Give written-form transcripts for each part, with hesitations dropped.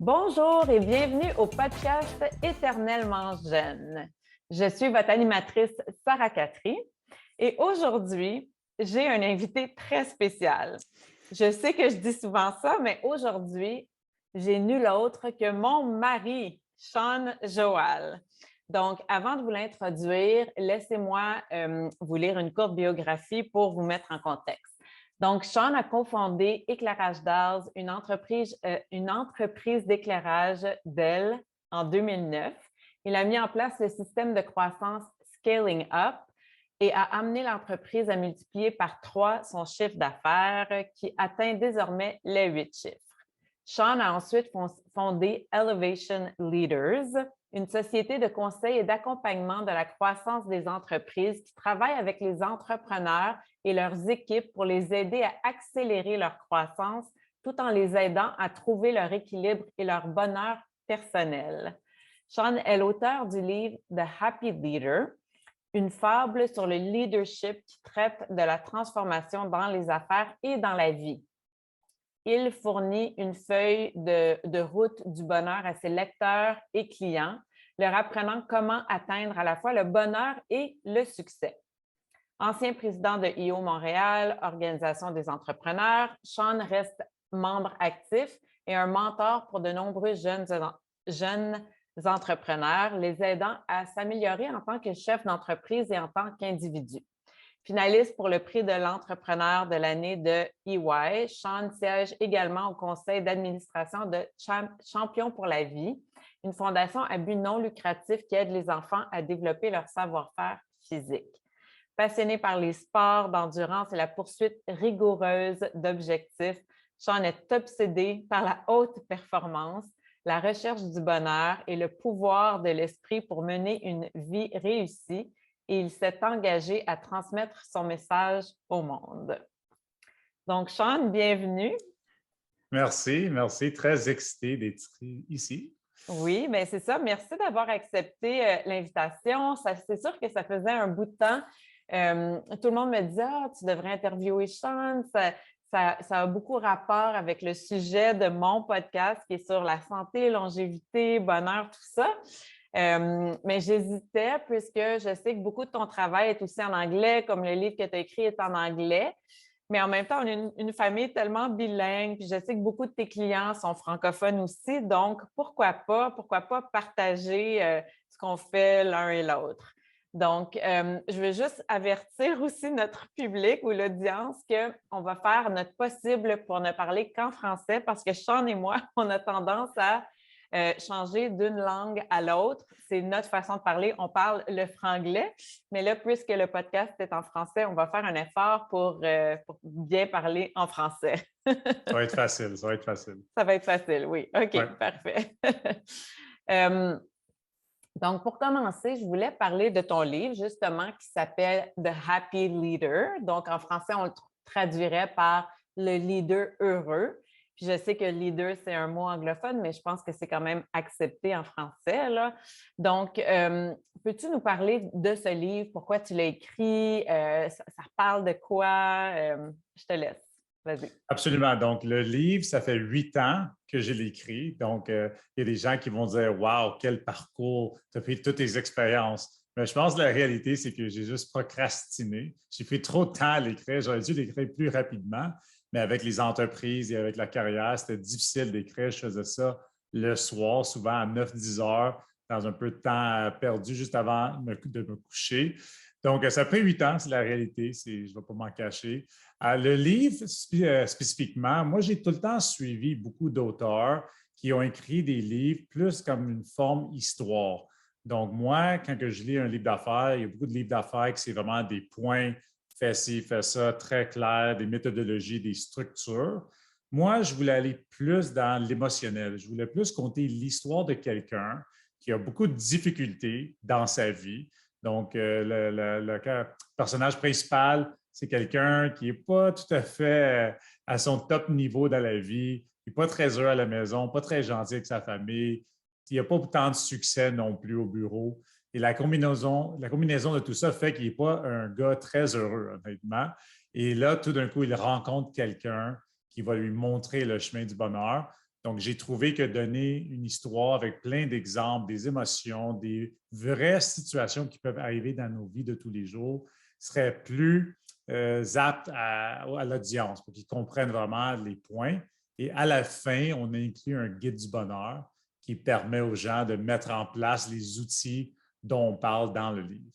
Bonjour et bienvenue au podcast Éternellement jeune. Je suis votre animatrice Sarah Catry et aujourd'hui, j'ai un invité très spécial. Je sais que je dis souvent ça, mais aujourd'hui, j'ai nul autre que mon mari, Sean Joal. Donc, avant de vous l'introduire, laissez-moi vous lire une courte biographie pour vous mettre en contexte. Donc, Sean a cofondé Éclairage Dals, une entreprise d'éclairage d'elle en 2009. Il a mis en place le système de croissance Scaling Up et a amené l'entreprise à multiplier par 3 son chiffre d'affaires qui atteint désormais les 8 chiffres. Sean a ensuite fondé Elevation Leaders, une société de conseil et d'accompagnement de la croissance des entreprises qui travaille avec les entrepreneurs et leurs équipes pour les aider à accélérer leur croissance tout en les aidant à trouver leur équilibre et leur bonheur personnel. Sean est l'auteur du livre The Happy Leader, une fable sur le leadership qui traite de la transformation dans les affaires et dans la vie. Il fournit une feuille de route du bonheur à ses lecteurs et clients, leur apprenant comment atteindre à la fois le bonheur et le succès. Ancien président de IO Montréal, Organisation des entrepreneurs, Sean reste membre actif et un mentor pour de nombreux jeunes entrepreneurs, les aidant à s'améliorer en tant que chef d'entreprise et en tant qu'individu. Finaliste pour le prix de l'entrepreneur de l'année de EY, Sean siège également au conseil d'administration de Champions pour la vie, une fondation à but non lucratif qui aide les enfants à développer leur savoir-faire physique. Passionné par les sports d'endurance et la poursuite rigoureuse d'objectifs, Sean est obsédé par la haute performance, la recherche du bonheur et le pouvoir de l'esprit pour mener une vie réussie, et il s'est engagé à transmettre son message au monde. Donc, Sean, bienvenue. Merci. Très excité d'être ici. Oui, bien c'est ça. Merci d'avoir accepté l'invitation. C'est sûr que ça faisait un bout de temps. Tout le monde me disait, tu devrais interviewer Sean. Ça a beaucoup rapport avec le sujet de mon podcast qui est sur la santé, longévité, bonheur, tout ça. Mais j'hésitais puisque je sais que beaucoup de ton travail est aussi en anglais, comme le livre que tu as écrit est en anglais. Mais en même temps, on est une famille tellement bilingue, puis je sais que beaucoup de tes clients sont francophones aussi. Donc, pourquoi pas partager ce qu'on fait l'un et l'autre. Donc, je veux juste avertir aussi notre public ou l'audience qu'on va faire notre possible pour ne parler qu'en français parce que Sean et moi, on a tendance à changer d'une langue à l'autre. C'est notre façon de parler. On parle le franglais, mais là, puisque le podcast est en français, on va faire un effort pour bien parler en français. Ça va être facile. Ça va être facile, oui. OK, Ouais. parfait. Donc, pour commencer, je voulais parler de ton livre, justement, qui s'appelle The Happy Leader. Donc, en français, on le traduirait par le leader heureux. Puis je sais que leader, c'est un mot anglophone, mais je pense que c'est quand même accepté en français, là. Donc, peux-tu nous parler de ce livre? Pourquoi tu l'as écrit? Ça parle de quoi? Je te laisse. Vas-y. Absolument. Donc, le livre, ça fait 8 ans que je l'ai écrit. Donc, il y a des gens qui vont dire waouh, quel parcours, tu as pris toutes tes expériences. Mais je pense que la réalité, c'est que j'ai juste procrastiné. J'ai pris trop de temps à l'écrire. J'aurais dû l'écrire plus rapidement, mais avec les entreprises et avec la carrière, c'était difficile d'écrire. Je faisais ça le soir, souvent à 9-10 heures, dans un peu de temps perdu juste avant de me coucher. Donc, ça a pris 8 ans, c'est la réalité, je ne vais pas m'en cacher. Le livre, spécifiquement, moi, j'ai tout le temps suivi beaucoup d'auteurs qui ont écrit des livres plus comme une forme histoire. Donc, moi, quand je lis un livre d'affaires, il y a beaucoup de livres d'affaires qui c'est vraiment des points, fais ci, fais ça, très clair, des méthodologies, des structures. Moi, je voulais aller plus dans l'émotionnel. Je voulais plus conter l'histoire de quelqu'un qui a beaucoup de difficultés dans sa vie. Donc, le personnage principal, c'est quelqu'un qui n'est pas tout à fait à son top niveau dans la vie, qui n'est pas très heureux à la maison, pas très gentil avec sa famille, il n'y a pas autant de succès non plus au bureau. Et la combinaison de tout ça fait qu'il n'est pas un gars très heureux, honnêtement. Et là, tout d'un coup, il rencontre quelqu'un qui va lui montrer le chemin du bonheur. Donc, j'ai trouvé que donner une histoire avec plein d'exemples, des émotions, des vraies situations qui peuvent arriver dans nos vies de tous les jours serait plus apte à l'audience pour qu'ils comprennent vraiment les points. Et à la fin, on a inclus un guide du bonheur qui permet aux gens de mettre en place les outils dont on parle dans le livre.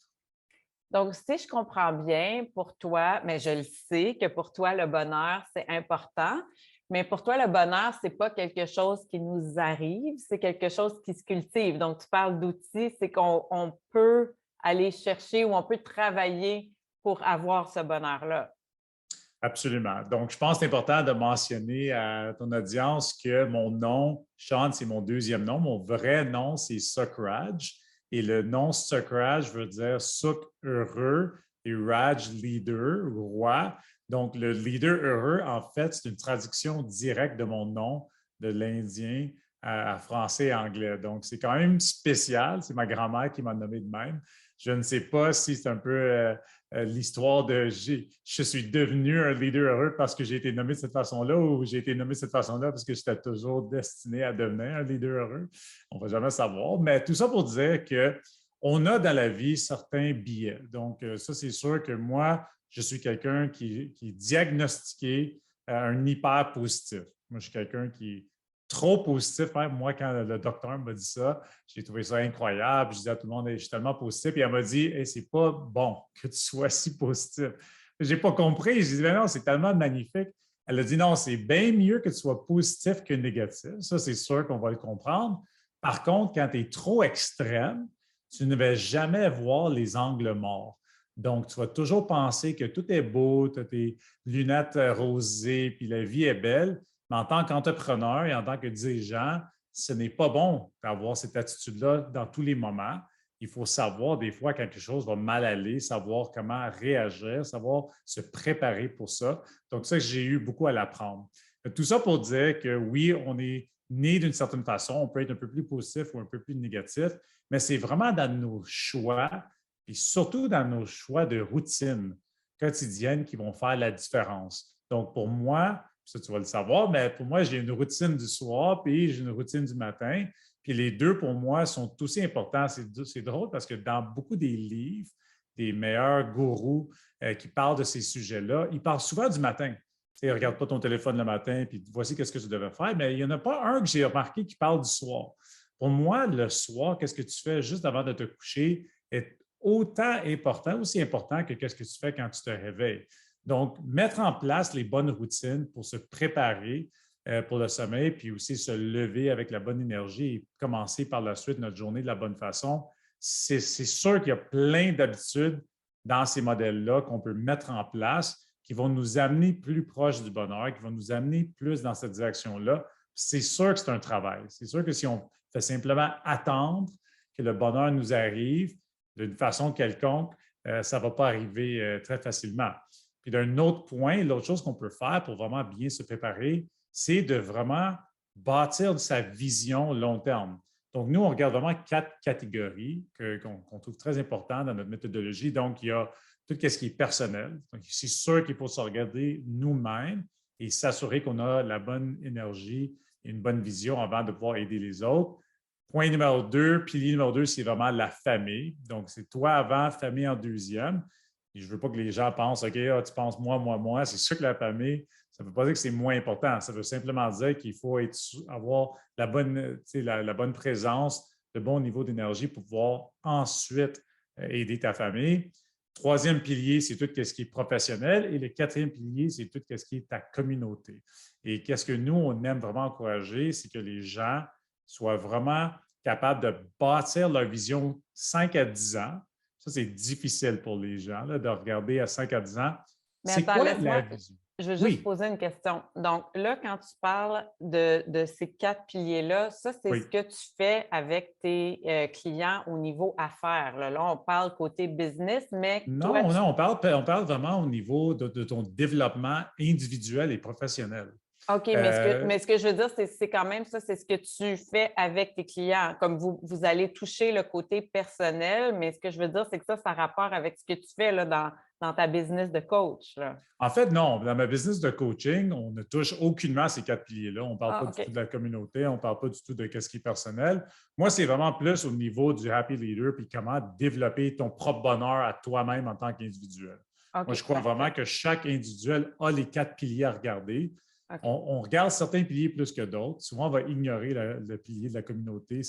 Donc, si je comprends bien, pour toi, mais je le sais que pour toi, le bonheur, c'est important, mais pour toi, le bonheur, ce n'est pas quelque chose qui nous arrive, c'est quelque chose qui se cultive. Donc, tu parles d'outils, c'est qu'on peut aller chercher ou on peut travailler pour avoir ce bonheur-là. Absolument. Donc, je pense que c'est important de mentionner à ton audience que mon nom, Sean, c'est mon deuxième nom. Mon vrai nom, c'est Sukraj. Et le nom Sukraj veut dire Suk heureux et Raj leader, roi. Donc, le leader heureux, en fait, c'est une traduction directe de mon nom de l'indien à français et anglais. Donc, c'est quand même spécial. C'est ma grand-mère qui m'a nommé de même. Je ne sais pas si c'est un peu l'histoire de je suis devenu un leader heureux parce que j'ai été nommé de cette façon-là ou j'ai été nommé de cette façon-là parce que j'étais toujours destiné à devenir un leader heureux. On ne va jamais savoir. Mais tout ça pour dire qu'on a dans la vie certains biais. Donc, ça, c'est sûr que moi, je suis quelqu'un qui est diagnostiqué un hyper positif. Moi, je suis quelqu'un qui est trop positif. Même moi, quand le docteur m'a dit ça, j'ai trouvé ça incroyable. Je disais à tout le monde, je suis tellement positif. Et elle m'a dit, hey, c'est pas bon que tu sois si positif. Je n'ai pas compris. Je dit, mais non, c'est tellement magnifique. Elle a dit, non, c'est bien mieux que tu sois positif que négatif. Ça, c'est sûr qu'on va le comprendre. Par contre, quand tu es trop extrême, tu ne vas jamais voir les angles morts. Donc, tu vas toujours penser que tout est beau, tu as tes lunettes rosées, puis la vie est belle. Mais en tant qu'entrepreneur et en tant que dirigeant, ce n'est pas bon d'avoir cette attitude-là dans tous les moments. Il faut savoir des fois quand quelque chose va mal aller, savoir comment réagir, savoir se préparer pour ça. Donc, ça, j'ai eu beaucoup à l'apprendre. Tout ça pour dire que oui, on est né d'une certaine façon, on peut être un peu plus positif ou un peu plus négatif, mais c'est vraiment dans nos choix, et surtout dans nos choix de routine quotidienne qui vont faire la différence. Donc, pour moi, ça, tu vas le savoir, mais pour moi, j'ai une routine du soir, puis j'ai une routine du matin. Puis les deux, pour moi, sont aussi importants. C'est drôle parce que dans beaucoup des livres, des meilleurs gourous qui parlent de ces sujets-là, ils parlent souvent du matin. Tu sais, regarde pas ton téléphone le matin, puis voici qu'est-ce que tu devais faire. Mais il n'y en a pas un que j'ai remarqué qui parle du soir. Pour moi, le soir, qu'est-ce que tu fais juste avant de te coucher est autant important, aussi important que qu'est-ce que tu fais quand tu te réveilles. Donc, mettre en place les bonnes routines pour se préparer pour le sommeil, puis aussi se lever avec la bonne énergie et commencer par la suite notre journée de la bonne façon, c'est sûr qu'il y a plein d'habitudes dans ces modèles-là qu'on peut mettre en place qui vont nous amener plus proche du bonheur, qui vont nous amener plus dans cette direction-là. C'est sûr que c'est un travail. C'est sûr que si on fait simplement attendre que le bonheur nous arrive d'une façon quelconque, ça ne va pas arriver très facilement. Puis d'un autre point, l'autre chose qu'on peut faire pour vraiment bien se préparer, c'est de vraiment bâtir sa vision long terme. Donc, nous, on regarde vraiment 4 catégories qu'on trouve très importantes dans notre méthodologie. Donc, il y a tout ce qui est personnel. Donc, c'est sûr qu'il faut se regarder nous-mêmes et s'assurer qu'on a la bonne énergie et une bonne vision avant de pouvoir aider les autres. Point numéro 2, pilier numéro 2, c'est vraiment la famille. Donc, c'est toi avant, famille en deuxième. Et je ne veux pas que les gens pensent, OK, tu penses moi, moi, moi. C'est sûr que la famille, ça ne veut pas dire que c'est moins important. Ça veut simplement dire qu'il faut avoir la bonne présence, le bon niveau d'énergie pour pouvoir ensuite aider ta famille. Troisième pilier, c'est tout ce qui est professionnel. Et le quatrième pilier, c'est tout ce qui est ta communauté. Et qu'est-ce que nous, on aime vraiment encourager, c'est que les gens soient vraiment capables de bâtir leur vision 5 à 10 ans. Ça, c'est difficile pour les gens là, de regarder à 5 à 10 ans. Mais c'est attends, quoi laisse-moi, la vision? je veux juste Oui, poser une question. Donc là, quand tu parles de ces 4 piliers-là, ça, c'est ce oui. que tu fais avec tes clients au niveau affaires. Là, on parle côté business, mais toi, Non, non, on parle vraiment au niveau de ton développement individuel et professionnel. OK, Euh, mais ce que je veux dire, c'est quand même ça, c'est ce que tu fais avec tes clients. Comme vous allez toucher le côté personnel, mais ce que je veux dire, c'est que ça a rapport avec ce que tu fais là, dans ta business de coach, là? En fait, non. Dans ma business de coaching, on ne touche aucunement à ces 4 piliers-là. On ne parle pas Ah, du tout OK. de la communauté, on ne parle pas du tout de ce qui est personnel. Moi, c'est vraiment plus au niveau du happy leader puis comment développer ton propre bonheur à toi-même en tant qu'individuel. Moi, je OK, crois vraiment parfait. que chaque individuel a les 4 piliers à regarder. OK. On regarde certains piliers plus que d'autres. Souvent, on va ignorer le pilier de la communauté.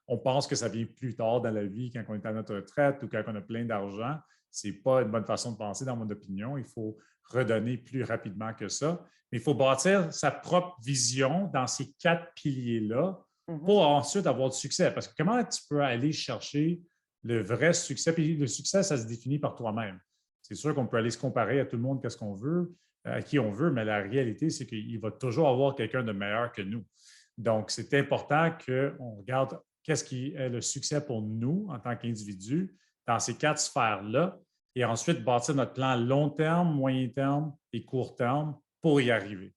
On pense que ça vient plus tard dans la vie, quand on est à notre retraite ou quand on a plein d'argent. Ce n'est pas une bonne façon de penser, dans mon opinion. Il faut redonner plus rapidement que ça. Mais il faut bâtir sa propre vision dans ces 4 piliers-là Mhm. pour ensuite avoir du succès. Parce que comment tu peux aller chercher le vrai succès? Puis le succès, ça se définit par toi-même. C'est sûr qu'on peut aller se comparer à tout le monde, qu'est-ce qu'on veut, à qui on veut, mais la réalité, c'est qu'il va toujours avoir quelqu'un de meilleur que nous. Donc, c'est important qu'on regarde qu'est-ce qui est le succès pour nous en tant qu'individus dans ces 4 sphères-là et ensuite bâtir notre plan long terme, moyen terme et court terme pour y arriver.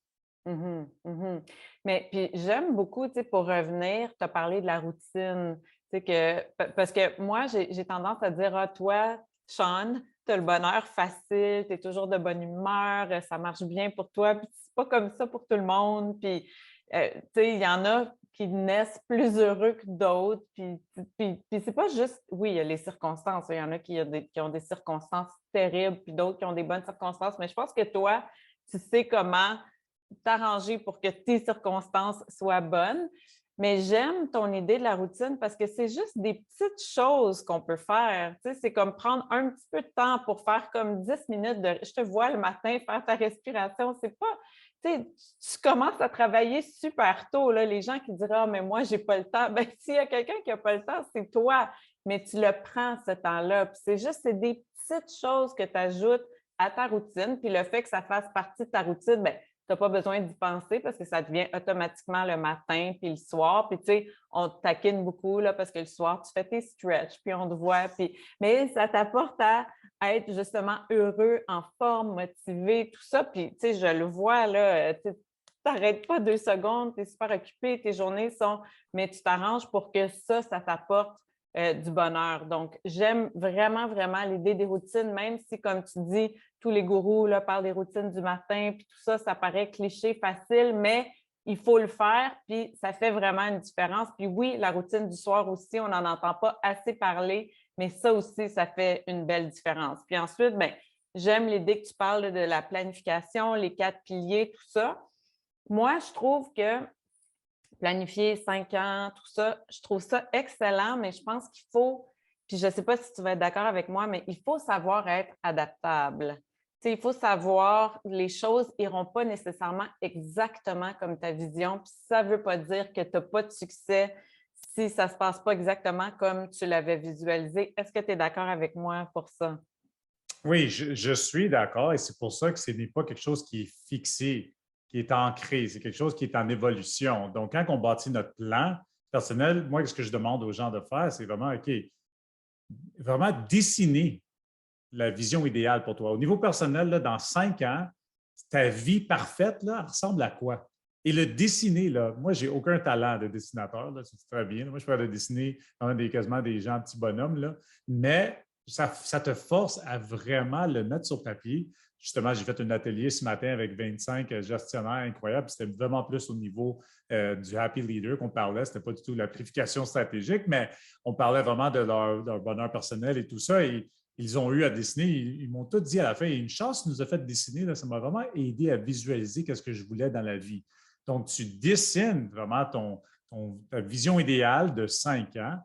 Mhm, mhm. Mais puis j'aime beaucoup, tu sais, pour revenir, tu as parlé de la routine, tu sais, parce que moi, j'ai tendance à dire, ah, toi, Sean, tu as le bonheur facile, tu es toujours de bonne humeur, ça marche bien pour toi, puis c'est pas comme ça pour tout le monde, puis, tu sais, il y en a qui naissent plus heureux que d'autres, puis c'est pas juste, oui, il y a les circonstances, il y en a qui ont des circonstances terribles, puis d'autres qui ont des bonnes circonstances, mais je pense que toi, tu sais comment t'arranger pour que tes circonstances soient bonnes. Mais j'aime ton idée de la routine parce que c'est juste des petites choses qu'on peut faire. Tu sais, c'est comme prendre un petit peu de temps pour faire comme 10 minutes de je te vois le matin faire ta respiration. C'est pas, tu sais, tu commences à travailler super tôt. Là. Les gens qui diraient ah, mais moi, j'ai pas le temps. Bien, s'il y a quelqu'un qui n'a pas le temps, c'est toi. Mais tu le prends ce temps-là. Puis c'est juste c'est des petites choses que tu ajoutes à ta routine. Puis le fait que ça fasse partie de ta routine, bien, tu n'as pas besoin d'y penser parce que ça devient automatiquement le matin puis le soir. Puis, tu sais, on te taquine beaucoup là, parce que le soir, tu fais tes stretches, puis on te voit. Puis... Mais ça t'apporte à être justement heureux, en forme, motivé, tout ça. Puis, tu sais, je le vois, là, tu n'arrêtes pas 2 secondes, tu es super occupé, tes journées sont... Mais tu t'arranges pour que ça t'apporte du bonheur. Donc, j'aime vraiment, vraiment l'idée des routines, même si, comme tu dis, tous les gourous là, parlent des routines du matin, puis tout ça, ça paraît cliché, facile, mais il faut le faire, puis ça fait vraiment une différence. Puis oui, la routine du soir aussi, on n'en entend pas assez parler, mais ça aussi, ça fait une belle différence. Puis ensuite, bien, j'aime l'idée que tu parles de la planification, les 4 piliers, tout ça. Moi, je trouve que planifier 5 ans, tout ça, je trouve ça excellent, mais je pense qu'il faut, puis je ne sais pas si tu vas être d'accord avec moi, mais il faut savoir être adaptable. Tu sais, il faut savoir, les choses n'iront pas nécessairement exactement comme ta vision, puis ça ne veut pas dire que tu n'as pas de succès si ça ne se passe pas exactement comme tu l'avais visualisé. Est-ce que tu es d'accord avec moi pour ça? Oui, je suis d'accord et c'est pour ça que ce n'est pas quelque chose qui est fixé, qui est ancré, c'est quelque chose qui est en évolution. Donc, quand on bâtit notre plan personnel, moi, ce que je demande aux gens de faire, c'est vraiment, OK, vraiment dessiner la vision idéale pour toi. Au niveau personnel, là, dans 5 ans, ta vie parfaite là, ressemble à quoi? Et le dessiner, là, moi, je n'ai aucun talent de dessinateur, là, tu sais très bien. Moi, je peux dessiner quasiment des gens petits bonhommes, là, mais ça te force à vraiment le mettre sur papier. Justement, j'ai fait un atelier ce matin avec 25 gestionnaires incroyables. C'était vraiment plus au niveau du happy leader qu'on parlait. Ce n'était pas du tout la planification stratégique, mais on parlait vraiment de leur bonheur personnel et tout ça. Et ils ont eu à dessiner. Ils m'ont tout dit à la fin. Et une chance nous a fait dessiner. Là, ça m'a vraiment aidé à visualiser ce que je voulais dans la vie. Donc, tu dessines vraiment ta vision idéale de 5 ans.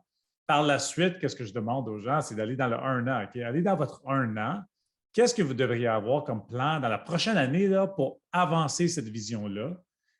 Par la suite, qu'est-ce que je demande aux gens? C'est d'aller dans le 1 an. Okay? Allez dans votre 1 an. Qu'est-ce que vous devriez avoir comme plan dans la prochaine année là, pour avancer cette vision-là?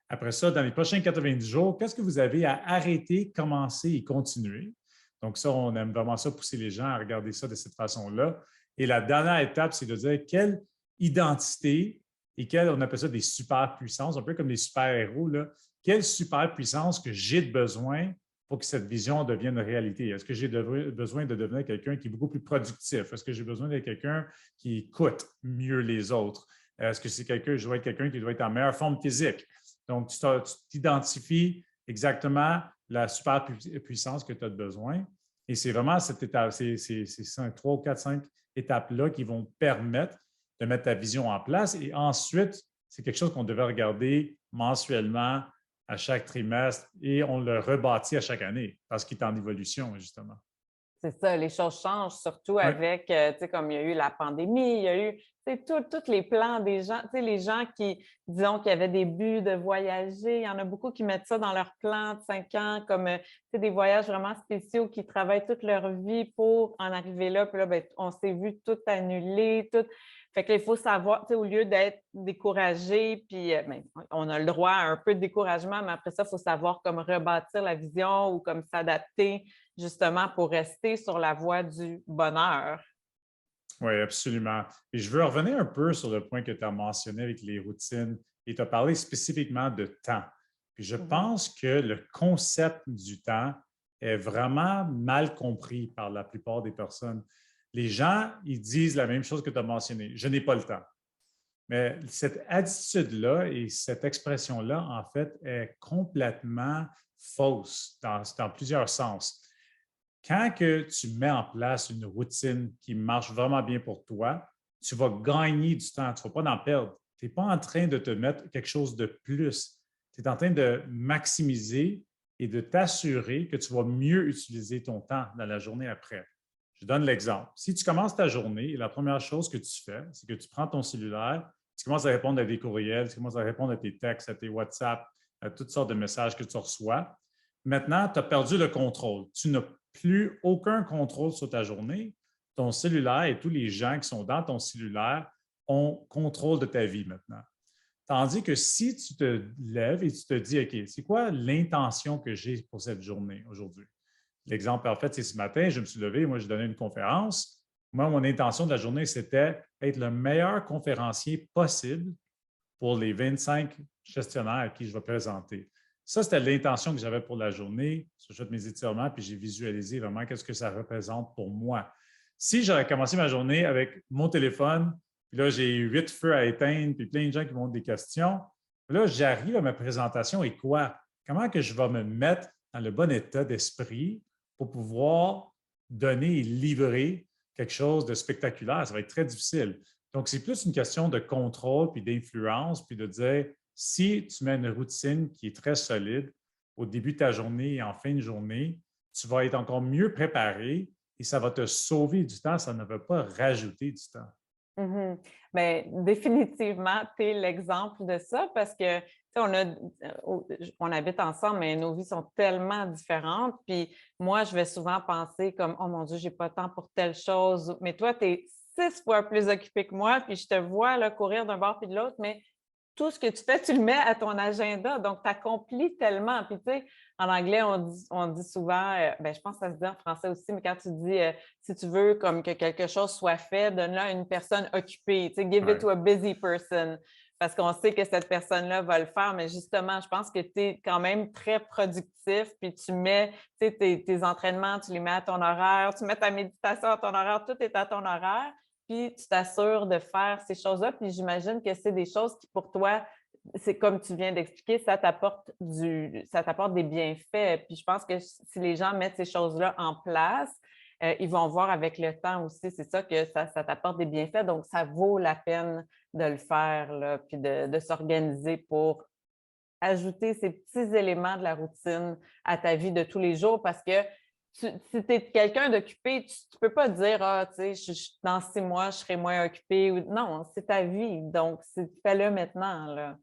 Après ça, dans les prochains 90 jours, qu'est-ce que vous avez à arrêter, commencer et continuer? Donc, ça, on aime vraiment ça, pousser les gens à regarder ça de cette façon-là. Et la dernière étape, c'est de dire quelle identité et on appelle ça des super puissances, un peu comme les super-héros, là, quelle super puissance que j'ai besoin pour que cette vision devienne une réalité? Est-ce que j'ai besoin de devenir quelqu'un qui est beaucoup plus productif? Est-ce que j'ai besoin d'être quelqu'un qui écoute mieux les autres? Est-ce que je dois être quelqu'un qui doit être en meilleure forme physique? Donc, tu t'identifies exactement la super puissance que tu as besoin. Et c'est vraiment cette étape, c'est 3, 4, 5 étapes-là qui vont permettre de mettre ta vision en place. Et ensuite, c'est quelque chose qu'on devait regarder mensuellement à chaque trimestre et on le rebâtit à chaque année parce qu'il est en évolution, justement. C'est ça, les choses changent, surtout Oui, avec, tu sais, comme il y a eu la pandémie, il y a eu, tu sais, tous les plans des gens, tu sais, les gens qui, disons, qui avaient des buts de voyager, il y en a beaucoup qui mettent ça dans leur plan de 5 ans, comme, tu sais, des voyages vraiment spéciaux, qui travaillent toute leur vie pour en arriver là, puis là, ben, on s'est vu tout annuler, tout. Fait qu'il faut savoir, tu sais, au lieu d'être découragé, puis ben, on a le droit à un peu de découragement, mais après ça, il faut savoir comme rebâtir la vision ou comme s'adapter justement pour rester sur la voie du bonheur. oui, absolument. Et je veux revenir un peu sur le point que tu as mentionné avec les routines et tu as parlé spécifiquement de temps. Puis je Mhm. pense que le concept du temps est vraiment mal compris par la plupart des personnes. Les gens, ils disent la même chose que tu as mentionné, je n'ai pas le temps. Mais cette attitude-là et cette expression-là, en fait, est complètement fausse dans plusieurs sens. Quand que tu mets en place une routine qui marche vraiment bien pour toi, tu vas gagner du temps, tu ne vas pas en perdre. Tu n'es pas en train de te mettre quelque chose de plus. Tu es en train de maximiser et de t'assurer que tu vas mieux utiliser ton temps dans la journée après. Je donne l'exemple. Si tu commences ta journée et la première chose que tu fais, c'est que tu prends ton cellulaire, tu commences à répondre à des courriels, tu commences à répondre à tes textes, à tes WhatsApp, à toutes sortes de messages que tu reçois. Maintenant, tu as perdu le contrôle. Tu n'as plus aucun contrôle sur ta journée. Ton cellulaire et tous les gens qui sont dans ton cellulaire ont contrôle de ta vie maintenant. Tandis que si tu te lèves et tu te dis, OK, c'est quoi l'intention que j'ai pour cette journée aujourd'hui? L'exemple parfait, c'est ce matin, je me suis levé, moi, je donnais une conférence. Moi, mon intention de la journée, c'était être le meilleur conférencier possible pour les 25 gestionnaires à qui je vais présenter. Ça, c'était l'intention que j'avais pour la journée. J'ai fait mes étirements, puis j'ai visualisé vraiment qu'est-ce que ça représente pour moi. Si j'aurais commencé ma journée avec mon téléphone, puis là, j'ai 8 feux à éteindre, puis plein de gens qui m'ont des questions, là, j'arrive à ma présentation et quoi? Comment que je vais me mettre dans le bon état d'esprit pour pouvoir donner et livrer quelque chose de spectaculaire? Ça va être très difficile. Donc, c'est plus une question de contrôle puis d'influence, puis de dire, si tu mets une routine qui est très solide au début de ta journée et en fin de journée, tu vas être encore mieux préparé et ça va te sauver du temps. Ça ne va pas rajouter du temps. Mhm. Bien, définitivement, tu es l'exemple de ça parce que, tu sais, on habite ensemble, mais nos vies sont tellement différentes. Puis moi, je vais souvent penser comme, oh mon Dieu, j'ai pas le temps pour telle chose. Mais toi, tu es 6 fois plus occupé que moi, puis je te vois là, courir d'un bord puis de l'autre, mais tout ce que tu fais, tu le mets à ton agenda. Donc, tu accomplis tellement. Puis, tu sais, en anglais, on dit souvent, ben, je pense que ça se dit en français aussi, mais quand tu dis, si tu veux comme que quelque chose soit fait, donne-le à une personne occupée. Tu sais, give it Ouais. to a busy person. Parce qu'on sait que cette personne-là va le faire. Mais justement, je pense que tu es quand même très productif. Puis, tu mets, tu sais, tes entraînements, tu les mets à ton horaire. Tu mets ta méditation à ton horaire. Tout est à ton horaire. Puis tu t'assures de faire ces choses-là. Puis j'imagine que c'est des choses qui, pour toi, c'est comme tu viens d'expliquer, ça t'apporte des bienfaits. Puis je pense que si les gens mettent ces choses-là en place, ils vont voir avec le temps aussi, c'est ça que ça t'apporte des bienfaits. Donc, ça vaut la peine de le faire, là, puis de s'organiser pour ajouter ces petits éléments de la routine à ta vie de tous les jours parce que si tu es quelqu'un d'occupé, tu ne peux pas dire ah, tu sais, dans 6 mois, je serai moins occupé. Non, c'est ta vie. Donc, fais-le maintenant. Là.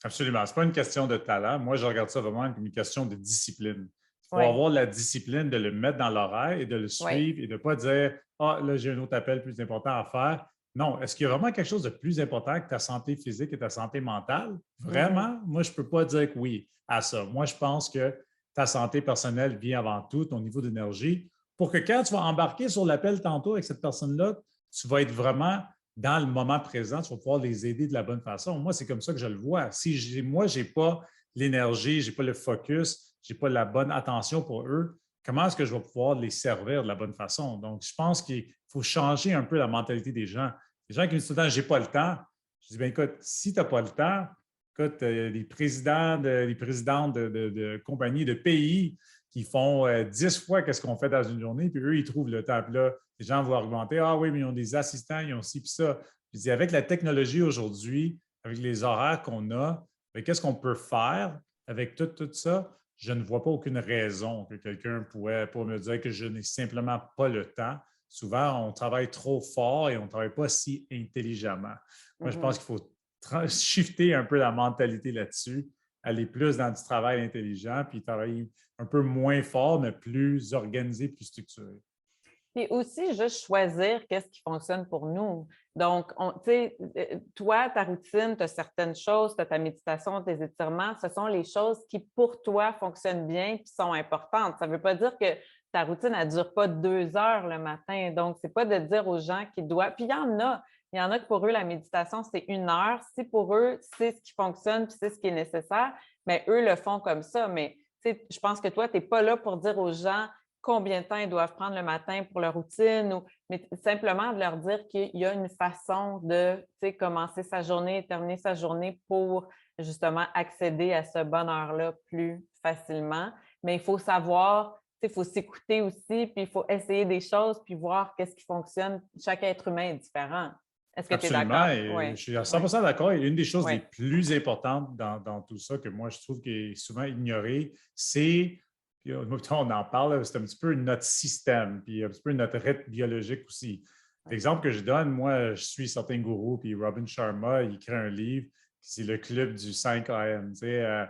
Absolument. Ce n'est pas une question de talent. Moi, je regarde ça vraiment comme une question de discipline. Il faut Oui, avoir la discipline de le mettre dans l'horaire et de le oui. suivre et de ne pas dire ah, là, j'ai un autre appel plus important à faire. Non, est-ce qu'il y a vraiment quelque chose de plus important que ta santé physique et ta santé mentale? Mhm. Vraiment? Moi, je ne peux pas dire que oui à ça. Moi, je pense que ta santé personnelle vient avant tout, ton niveau d'énergie, pour que quand tu vas embarquer sur l'appel tantôt avec cette personne-là, tu vas être vraiment dans le moment présent, tu vas pouvoir les aider de la bonne façon. Moi, c'est comme ça que je le vois. Si moi, je n'ai pas l'énergie, je n'ai pas le focus, je n'ai pas la bonne attention pour eux, comment est-ce que je vais pouvoir les servir de la bonne façon? Donc, je pense qu'il faut changer un peu la mentalité des gens. Les gens qui me disent tout le temps, je n'ai pas le temps. Je dis, bien écoute, si tu n'as pas le temps, Écoute, les présidents de compagnies, de pays qui font 10 fois ce qu'on fait dans une journée, puis eux, ils trouvent le temps. Puis là, les gens vont argumenter, ah oui, mais ils ont des assistants, ils ont ci, puis ça. Je dis, avec la technologie aujourd'hui, avec les horaires qu'on a, qu'est-ce qu'on peut faire avec tout ça? Je ne vois pas aucune raison que quelqu'un pourrait pour me dire que je n'ai simplement pas le temps. Souvent, on travaille trop fort et on ne travaille pas si intelligemment. Moi, je pense qu'il faut shifter un peu la mentalité là-dessus, aller plus dans du travail intelligent, puis travailler un peu moins fort, mais plus organisé, plus structuré. Puis aussi, juste choisir qu'est-ce qui fonctionne pour nous. Donc, tu sais, toi, ta routine, tu as certaines choses, tu as ta méditation, tes étirements, ce sont les choses qui, pour toi, fonctionnent bien et sont importantes. Ça ne veut pas dire que ta routine, elle ne dure pas 2 heures le matin. Donc, ce n'est pas de dire aux gens qu'ils doivent. Puis il y en a que pour eux, la méditation, c'est 1 heure. Si pour eux, c'est ce qui fonctionne puis c'est ce qui est nécessaire, bien, eux le font comme ça. Mais je pense que toi, tu n'es pas là pour dire aux gens combien de temps ils doivent prendre le matin pour leur routine, mais simplement de leur dire qu'il y a une façon de commencer sa journée et terminer sa journée pour justement accéder à ce bonheur-là plus facilement. Mais il faut savoir, il faut s'écouter aussi, puis il faut essayer des choses, puis voir qu'est-ce qui fonctionne. Chaque être humain est différent. Est-ce que tu es Absolument, d'accord? et Oui. je suis à 100% d'accord. Et une des choses les Oui. plus importantes dans tout ça que moi, je trouve qui est souvent ignorée, c'est, puis on en parle, c'est un petit peu notre système, puis un petit peu notre rythme biologique aussi. L'exemple que je donne, moi, je suis certains gourous, puis Robin Sharma, il crée un livre, c'est le club du 5 AM. Il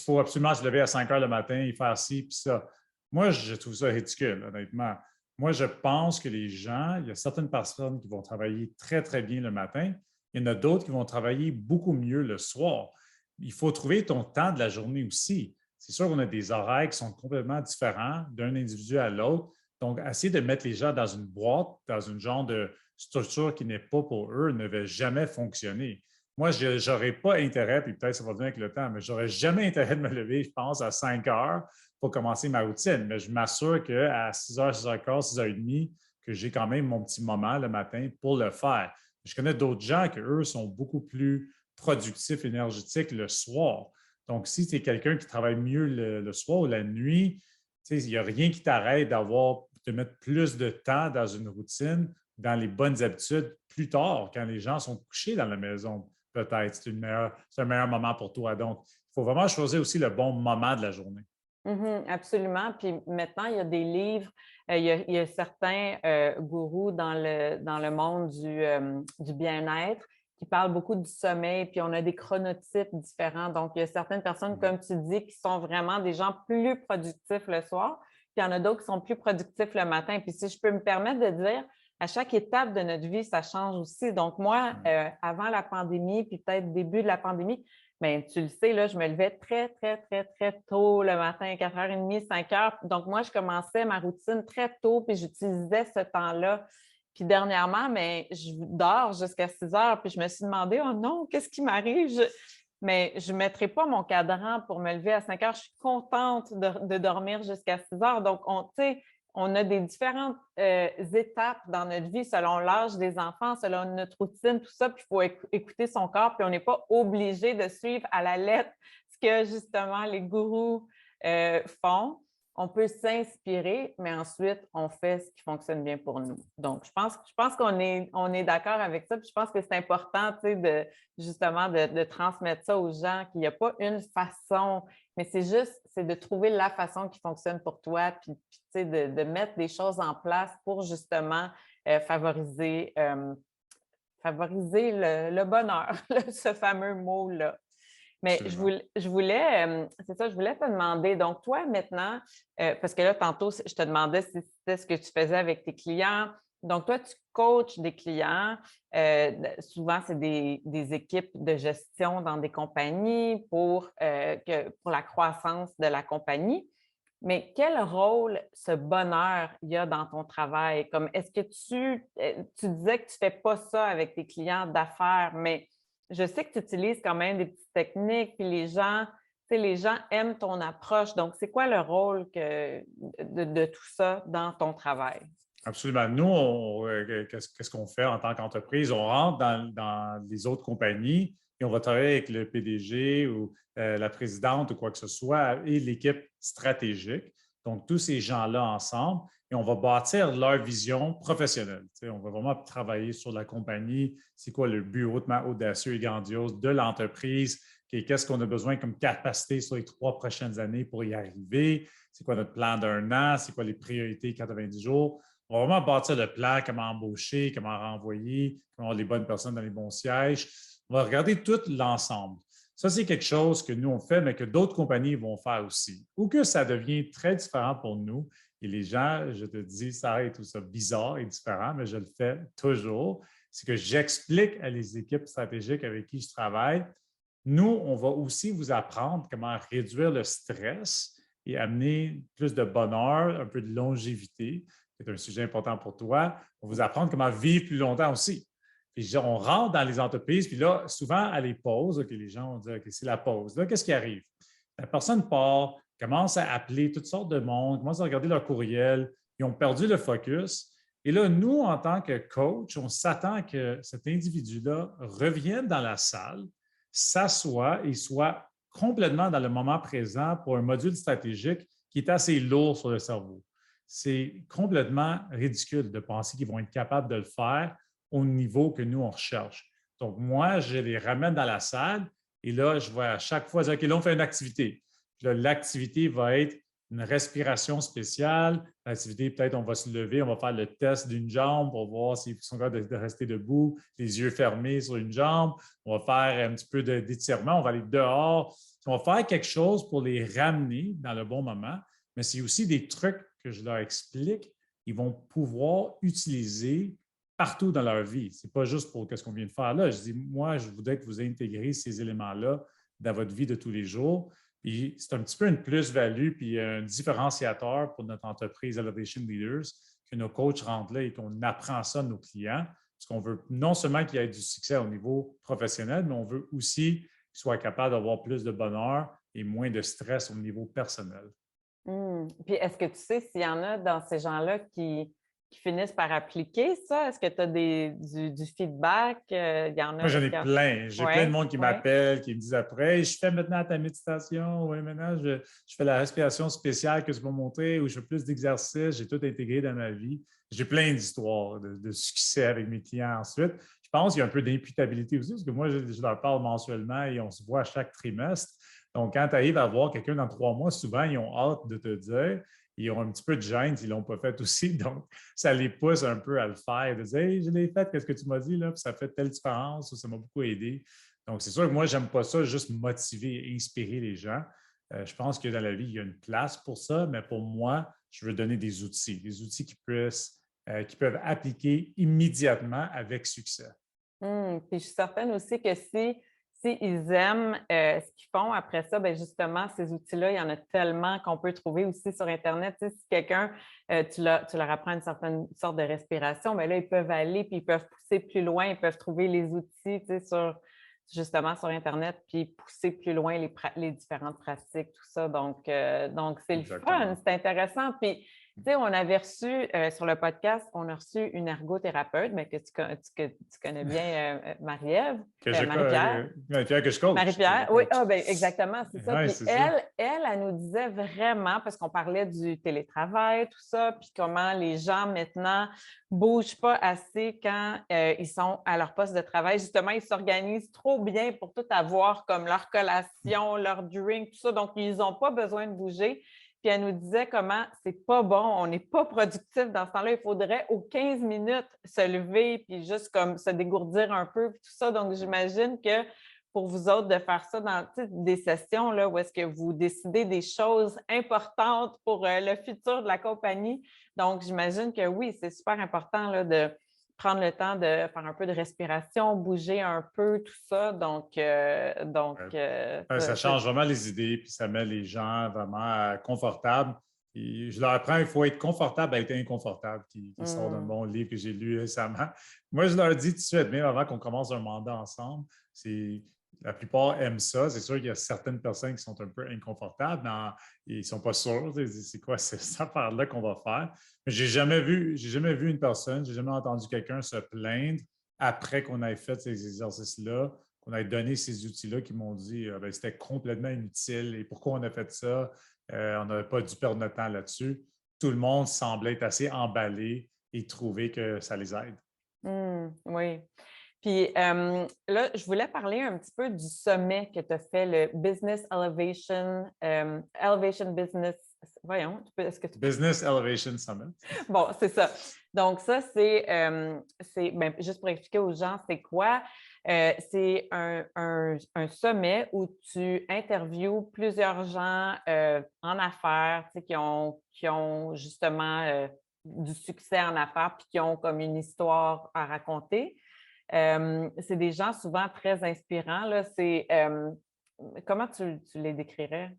faut absolument se lever à 5 heures le matin et faire ci, puis ça. Moi, je trouve ça ridicule, honnêtement. Moi, je pense que les gens, il y a certaines personnes qui vont travailler très, très bien le matin. Il y en a d'autres qui vont travailler beaucoup mieux le soir. Il faut trouver ton temps de la journée aussi. C'est sûr qu'on a des horaires qui sont complètement différents d'un individu à l'autre. Donc, essayer de mettre les gens dans une boîte, dans une genre de structure qui n'est pas pour eux, ne va jamais fonctionner. Moi, je n'aurais pas intérêt, puis peut-être ça va venir avec le temps, mais je n'aurais jamais intérêt de me lever, je pense, à 5 heures pour commencer ma routine. Mais je m'assure qu'à 6h, 6h15, 6h30, que j'ai quand même mon petit moment le matin pour le faire. Je connais d'autres gens qui, eux, sont beaucoup plus productifs, énergétiques le soir. Donc, si tu es quelqu'un qui travaille mieux le soir ou la nuit, il n'y a rien qui t'arrête de mettre plus de temps dans une routine, dans les bonnes habitudes plus tard, quand les gens sont couchés dans la maison. Peut-être c'est un meilleur moment pour toi. Donc, il faut vraiment choisir aussi le bon moment de la journée. Absolument. Puis maintenant, il y a des livres, il y a certains gourous dans le monde du bien-être qui parlent beaucoup du sommeil, puis on a des chronotypes différents. Donc, il y a certaines personnes, comme tu dis, qui sont vraiment des gens plus productifs le soir, puis il y en a d'autres qui sont plus productifs le matin. Puis si je peux me permettre de dire, à chaque étape de notre vie, ça change aussi. Donc, moi, avant la pandémie, puis peut-être début de la pandémie, bien, tu le sais, là, je me levais très, très, très, très tôt le matin, 4h30, 5h. Donc, moi, je commençais ma routine très tôt, puis j'utilisais ce temps-là. Puis dernièrement, mais je dors jusqu'à 6h, puis je me suis demandé, oh non, qu'est-ce qui m'arrive? Mais je ne mettrai pas mon cadran pour me lever à 5h. Je suis contente de dormir jusqu'à 6h. Donc, on a des différentes étapes dans notre vie selon l'âge des enfants, selon notre routine, tout ça. Puis il faut écouter son corps, puis on n'est pas obligé de suivre à la lettre ce que justement les gourous font. On peut s'inspirer, mais ensuite, on fait ce qui fonctionne bien pour nous. Donc, je pense qu'on est d'accord avec ça. Puis je pense que c'est important, justement, de transmettre ça aux gens, qu'il n'y a pas une façon, mais c'est de trouver la façon qui fonctionne pour toi, puis de mettre des choses en place pour justement favoriser le bonheur, ce fameux mot-là. Mais je voulais te demander, donc toi maintenant, parce que là, tantôt, je te demandais si c'était ce que tu faisais avec tes clients. Donc, toi, tu coaches des clients. Souvent, c'est des équipes de gestion dans des compagnies pour la croissance de la compagnie. Mais quel rôle ce bonheur il y a dans ton travail? Comme est-ce que tu disais que tu ne fais pas ça avec tes clients d'affaires, mais je sais que tu utilises quand même des petites techniques, puis les gens aiment ton approche. Donc, c'est quoi le rôle de tout ça dans ton travail? Absolument. Nous, qu'est-ce qu'on fait en tant qu'entreprise? On rentre dans les autres compagnies et on va travailler avec le PDG ou la présidente ou quoi que ce soit et l'équipe stratégique. Donc, tous ces gens-là ensemble et on va bâtir leur vision professionnelle. Tu sais, on va vraiment travailler sur la compagnie, c'est quoi le but hautement audacieux et grandiose de l'entreprise, qu'est-ce qu'on a besoin comme capacité sur les 3 prochaines années pour y arriver, c'est quoi notre plan d'1 an, c'est quoi les priorités 90 jours. On va vraiment bâtir le plan, comment embaucher, comment renvoyer, comment avoir les bonnes personnes dans les bons sièges. On va regarder tout l'ensemble. Ça, c'est quelque chose que nous, on fait, mais que d'autres compagnies vont faire aussi. Ou que ça devient très différent pour nous. Et les gens, je te dis, ça va être tout ça bizarre et différent, mais je le fais toujours. C'est que j'explique à les équipes stratégiques avec qui je travaille. Nous, on va aussi vous apprendre comment réduire le stress et amener plus de bonheur, un peu de longévité, qui est un sujet important pour toi. On va vous apprendre comment vivre plus longtemps aussi. Puis on rentre dans les entreprises, puis là, souvent, à les pauses, okay, les gens vont dire, OK, c'est la pause. Là, qu'est-ce qui arrive? La personne part, commence à appeler toutes sortes de monde, commence à regarder leur courriel, ils ont perdu le focus. Et là, nous, en tant que coach, on s'attend que cet individu-là revienne dans la salle, s'assoie et soit complètement dans le moment présent pour un module stratégique qui est assez lourd sur le cerveau. C'est complètement ridicule de penser qu'ils vont être capables de le faire au niveau que nous, on recherche. Donc, moi, je les ramène dans la salle et là, je vais à chaque fois dire, OK, là, on fait une activité. L'activité va être une respiration spéciale. L'activité, peut-être, on va se lever, on va faire le test d'une jambe pour voir s'ils sont capables de rester debout, les yeux fermés sur une jambe. On va faire un petit peu d'étirement, on va aller dehors. On va faire quelque chose pour les ramener dans le bon moment, mais c'est aussi des trucs que je leur explique, ils vont pouvoir utiliser partout dans leur vie. Ce n'est pas juste pour ce qu'on vient de faire là. Je dis, moi, je voudrais que vous intégrez ces éléments-là dans votre vie de tous les jours. Puis c'est un petit peu une plus-value puis un différenciateur pour notre entreprise Elevation Leaders que nos coachs rentrent là et qu'on apprend ça à nos clients. Parce qu'on veut non seulement qu'il y ait du succès au niveau professionnel, mais on veut aussi qu'ils soient capables d'avoir plus de bonheur et moins de stress au niveau personnel. Puis est-ce que tu sais s'il y en a dans ces gens-là qui finissent par appliquer ça? Est-ce que tu as du feedback? Il y en Moi, a j'en ai qui... plein. J'ai plein de monde qui ouais. m'appelle, qui me disent après, je fais maintenant ta méditation, oui, maintenant je fais la respiration spéciale que tu m'as montré, ou je fais plus d'exercices, j'ai tout intégré dans ma vie. J'ai plein d'histoires de succès avec mes clients ensuite. Je pense qu'il y a un peu d'imputabilité aussi, parce que moi, je leur parle mensuellement et on se voit chaque trimestre. Donc, quand tu arrives à voir quelqu'un dans 3 mois, souvent, ils ont hâte de te dire. Ils ont un petit peu de gêne s'ils ne l'ont pas fait aussi. Donc, ça les pousse un peu à le faire, de dire hey, je l'ai fait, qu'est-ce que tu m'as dit là? Puis ça fait telle différence, ou ça m'a beaucoup aidé. Donc, c'est sûr que moi, je n'aime pas ça, juste motiver et inspirer les gens. Je pense que dans la vie, il y a une place pour ça, mais pour moi, je veux donner des outils qui peuvent appliquer immédiatement avec succès. Puis je suis certaine aussi que s'ils aiment ce qu'ils font, après ça, bien justement, ces outils-là, il y en a tellement qu'on peut trouver aussi sur Internet. Tu sais, si quelqu'un, tu leur apprends une certaine sorte de respiration, bien là, ils peuvent aller, puis ils peuvent pousser plus loin, ils peuvent trouver les outils, tu sais, justement sur Internet, puis pousser plus loin les différentes pratiques, tout ça. Donc c'est le fun, c'est intéressant. Puis, tu sais, on avait reçu sur le podcast, on a reçu une ergothérapeute, mais que tu connais bien, Marie-Ève. Marie-Pierre. Marie-Pierre que je coach. Marie-Pierre, oui, ben, exactement, c'est ça. Ouais, puis ça. elle nous disait vraiment, parce qu'on parlait du télétravail, tout ça, puis comment les gens maintenant ne bougent pas assez quand ils sont à leur poste de travail. Justement, ils s'organisent trop bien pour tout avoir comme leur collation, leur drink, tout ça. Donc, ils n'ont pas besoin de bouger. Puis elle nous disait comment c'est pas bon, on n'est pas productif dans ce temps-là. Il faudrait aux 15 minutes se lever puis juste comme se dégourdir un peu puis tout ça. Donc, j'imagine que pour vous autres, de faire ça dans des sessions là, où est-ce que vous décidez des choses importantes pour le futur de la compagnie. Donc, j'imagine que oui, c'est super important là, de prendre le temps de faire un peu de respiration, bouger un peu, tout ça. Ça change vraiment les idées, puis ça met les gens vraiment confortables. Et je leur apprends, il faut être confortable à être inconfortable, qui sort d'un bon livre que j'ai lu récemment. Moi, je leur dis tout de suite, même avant qu'on commence un mandat ensemble, la plupart aiment ça. C'est sûr qu'il y a certaines personnes qui sont un peu inconfortables, mais ils ne sont pas sûrs. C'est quoi cette affaire-là qu'on va faire? Mais j'ai jamais vu une personne, j'ai jamais entendu quelqu'un se plaindre après qu'on ait fait ces exercices-là qu'on a donné ces outils-là qui m'ont dit ben, c'était complètement inutile et pourquoi on a fait ça? On n'aurait pas dû perdre notre temps là-dessus. Tout le monde semblait être assez emballé et trouver que ça les aide. Oui. Puis là, je voulais parler un petit peu du sommet que tu as fait, le Business Elevation, Elevation Business. Voyons, est-ce que tu peux... Business Elevation Summit. Bon, c'est ça. Donc, ça, c'est ben, juste pour expliquer aux gens, c'est quoi? C'est un sommet où tu interviews plusieurs gens en affaires qui ont justement du succès en affaires puis qui ont comme une histoire à raconter. C'est des gens souvent très inspirants. Là. Comment tu les décrirais?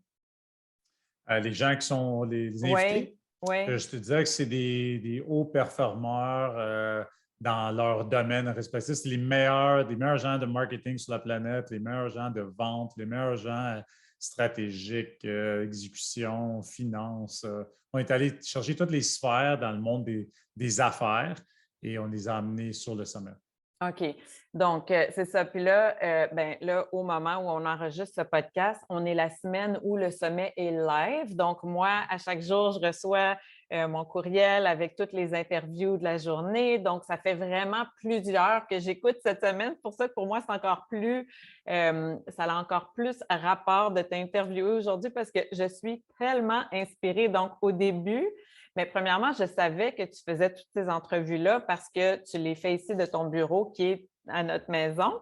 Les gens qui sont les invités, Oui, oui. je te dirais que c'est des hauts performeurs dans leur domaine respectif. C'est les meilleurs gens de marketing sur la planète, les meilleurs gens de vente, les meilleurs gens stratégiques, exécution, finance. On est allé chercher toutes les sphères dans le monde des affaires et on les a amenés sur le sommet. OK. Donc, c'est ça. Puis là, ben, là, au moment où on enregistre ce podcast, on est la semaine où le sommet est live. Donc, moi, à chaque jour, je reçois mon courriel avec toutes les interviews de la journée. Donc, ça fait vraiment plusieurs que j'écoute cette semaine. C'est pour ça que pour moi, c'est encore plus, ça a encore plus rapport de t'interviewer aujourd'hui parce que je suis tellement inspirée. Donc, au début, mais premièrement, je savais que tu faisais toutes ces entrevues-là parce que tu les fais ici de ton bureau qui est à notre maison,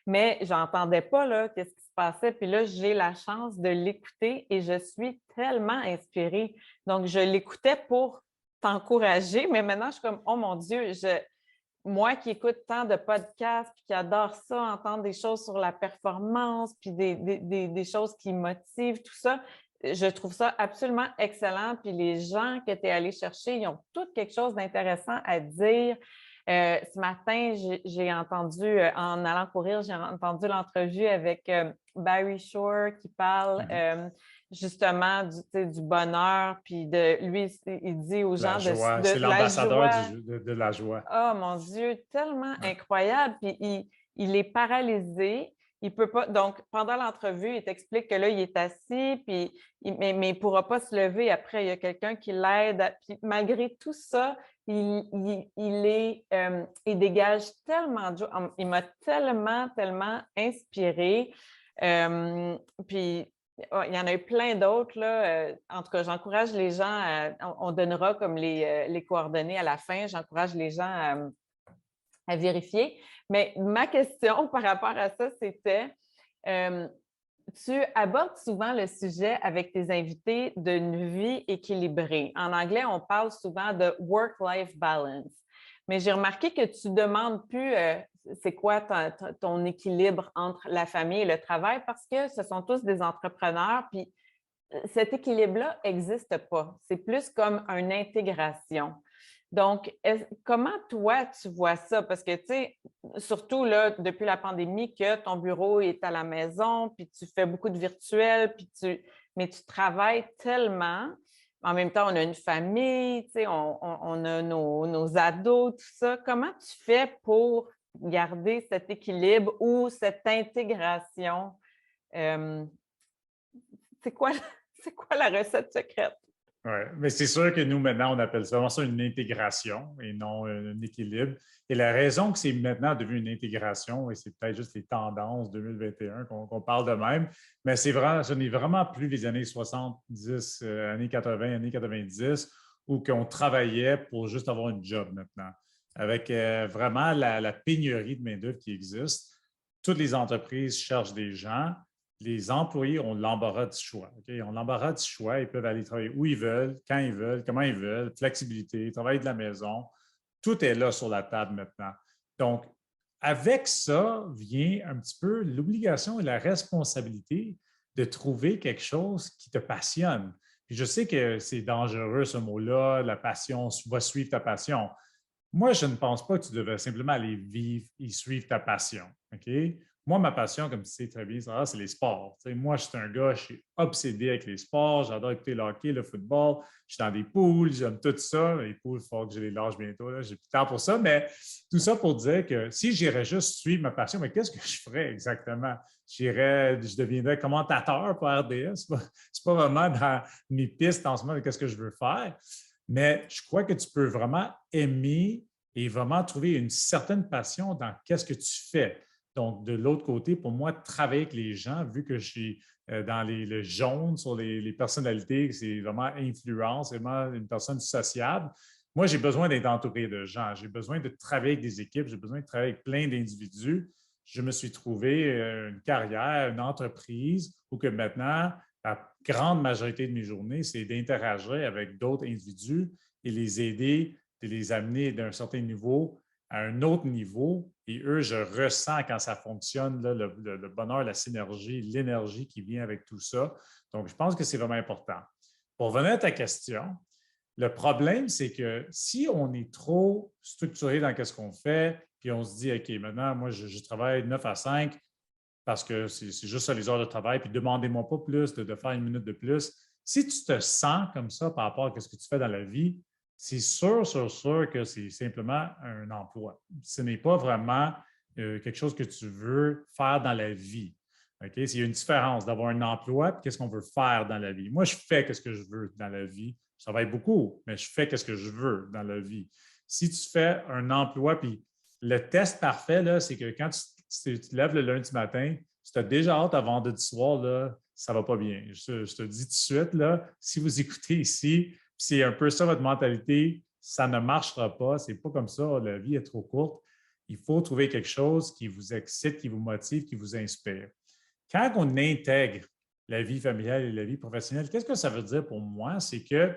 mais je n'entendais pas là, qu'est-ce qui se passait. Puis là, j'ai la chance de l'écouter et je suis tellement inspirée. Donc, je l'écoutais pour t'encourager, mais maintenant, je suis comme, oh mon Dieu, moi qui écoute tant de podcasts puis qui adore ça, entendre des choses sur la performance puis des choses qui motivent, tout ça, je trouve ça absolument excellent. Puis les gens que tu es allé chercher, ils ont tous quelque chose d'intéressant à dire. Ce matin, j'ai entendu, en allant courir, j'ai entendu l'entrevue avec Barry Shore qui parle justement du bonheur. Puis lui, il dit aux gens c'est de la l'ambassadeur joie. de la joie. Oh mon Dieu, tellement incroyable. Puis il est paralysé. Il peut pas. Donc, pendant l'entrevue, il t'explique que là, il est assis, puis mais il ne pourra pas se lever. Après, il y a quelqu'un qui l'aide. Puis malgré tout ça, il dégage tellement de joie. Il m'a tellement, tellement inspirée. Puis il y en a eu plein d'autres, là. En tout cas, j'encourage les gens on donnera comme les coordonnées à la fin. J'encourage les gens à vérifier. Mais ma question par rapport à ça, c'était tu abordes souvent le sujet avec tes invités d'une vie équilibrée. En anglais, on parle souvent de work-life balance. Mais j'ai remarqué que tu ne demandes plus c'est quoi ton équilibre entre la famille et le travail parce que ce sont tous des entrepreneurs, puis cet équilibre-là n'existe pas. C'est plus comme une intégration. Donc, comment toi, tu vois ça? Parce que, tu sais, surtout là, depuis la pandémie, que ton bureau est à la maison, puis tu fais beaucoup de virtuel, mais tu travailles tellement. En même temps, on a une famille, tu sais, on a nos ados, tout ça. Comment tu fais pour garder cet équilibre ou cette intégration? C'est quoi, c'est quoi la recette secrète? Oui, mais c'est sûr que nous, maintenant, on appelle ça une intégration et non un équilibre. Et la raison que c'est maintenant devenu une intégration, et c'est peut-être juste les tendances 2021 qu'on parle de même, mais ce n'est vraiment plus les années 70, années 80, années 90, où on travaillait pour juste avoir un job maintenant. Avec vraiment la pénurie de main-d'œuvre qui existe, toutes les entreprises cherchent des gens. Les employés ont l'embarras du choix. Okay? Ils ont l'embarras du choix. Ils peuvent aller travailler où ils veulent, quand ils veulent, comment ils veulent, flexibilité, travailler de la maison. Tout est là sur la table maintenant. Donc, avec ça vient un petit peu l'obligation et la responsabilité de trouver quelque chose qui te passionne. Puis je sais que c'est dangereux ce mot-là, la passion va suivre ta passion. Moi, je ne pense pas que tu devrais simplement aller vivre et suivre ta passion. Okay? Moi, ma passion, comme tu sais très bien, Sarah, c'est les sports. Tu sais, moi, je suis un gars, je suis obsédé avec les sports. J'adore écouter le hockey, le football. Je suis dans des poules, j'aime tout ça. Les poules, il faut que je les lâche bientôt. J'ai plus de temps pour ça. Mais tout ça pour dire que si j'irais juste suivre ma passion, mais qu'est-ce que je ferais exactement? Je deviendrais commentateur pour RDS. C'est pas vraiment dans mes pistes en ce moment de qu'est-ce que je veux faire. Mais je crois que tu peux vraiment aimer et vraiment trouver une certaine passion dans qu'est-ce que tu fais. Donc, de l'autre côté, pour moi, travailler avec les gens, vu que je suis dans le jaune sur les personnalités, c'est vraiment influence, c'est vraiment une personne sociable. Moi, j'ai besoin d'être entouré de gens. J'ai besoin de travailler avec des équipes. J'ai besoin de travailler avec plein d'individus. Je me suis trouvé une carrière, une entreprise où que maintenant, la grande majorité de mes journées, c'est d'interagir avec d'autres individus et les aider, de les amener d'un certain niveau à un autre niveau. Et eux, je ressens quand ça fonctionne, là, le bonheur, la synergie, l'énergie qui vient avec tout ça. Donc, je pense que c'est vraiment important. Pour revenir à ta question, le problème, c'est que si on est trop structuré dans ce qu'on fait, puis on se dit, OK, maintenant, moi, je travaille 9 à 5 parce que c'est juste ça les heures de travail, puis demandez-moi pas plus de faire une minute de plus. Si tu te sens comme ça par rapport à ce que tu fais dans la vie, c'est sûr que c'est simplement un emploi. Ce n'est pas vraiment quelque chose que tu veux faire dans la vie. Okay? Il y a une différence d'avoir un emploi et qu'est-ce qu'on veut faire dans la vie. Moi, je fais ce que je veux dans la vie. Je travaille beaucoup, mais je fais ce que je veux dans la vie. Si tu fais un emploi, puis le test parfait, c'est que quand tu te lèves le lundi matin, si tu as déjà hâte à vendredi soir, là, ça ne va pas bien. Je te dis tout de suite, là, si vous écoutez ici, c'est un peu ça votre mentalité, ça ne marchera pas. C'est pas comme ça. La vie est trop courte. Il faut trouver quelque chose qui vous excite, qui vous motive, qui vous inspire. Quand on intègre la vie familiale et la vie professionnelle, qu'est-ce que ça veut dire pour moi? C'est que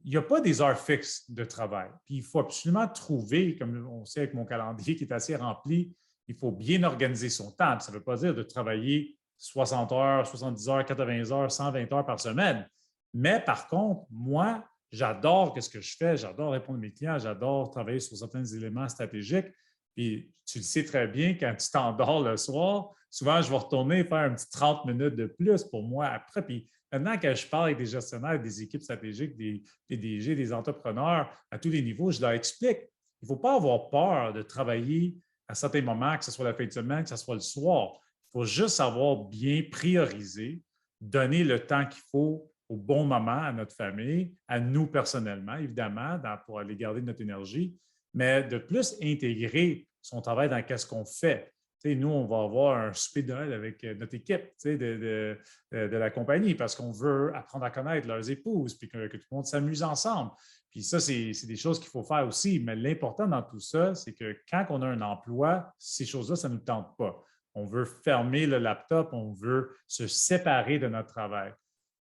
il n'y a pas des heures fixes de travail. Puis il faut absolument trouver, comme on sait avec mon calendrier qui est assez rempli, il faut bien organiser son temps. Ça ne veut pas dire de travailler 60 heures, 70 heures, 80 heures, 120 heures par semaine. Mais par contre, moi, j'adore ce que je fais, j'adore répondre à mes clients, j'adore travailler sur certains éléments stratégiques. Puis tu le sais très bien, quand tu t'endors le soir, souvent je vais retourner faire un petit 30 minutes de plus pour moi après. Puis maintenant, quand je parle avec des gestionnaires, des équipes stratégiques, des DG, des entrepreneurs à tous les niveaux, je leur explique. Il ne faut pas avoir peur de travailler à certains moments, que ce soit la fin de semaine, que ce soit le soir. Il faut juste savoir bien prioriser, donner le temps qu'il faut au bon moment à notre famille, à nous personnellement, évidemment, pour aller garder notre énergie, mais de plus intégrer son travail dans ce qu'on fait. T'sais, nous, on va avoir un souper de Noël avec notre équipe de la compagnie parce qu'on veut apprendre à connaître leurs épouses puis que tout le monde s'amuse ensemble. Puis ça, c'est des choses qu'il faut faire aussi. Mais l'important dans tout ça, c'est que quand on a un emploi, ces choses-là, ça ne nous tente pas. On veut fermer le laptop, on veut se séparer de notre travail.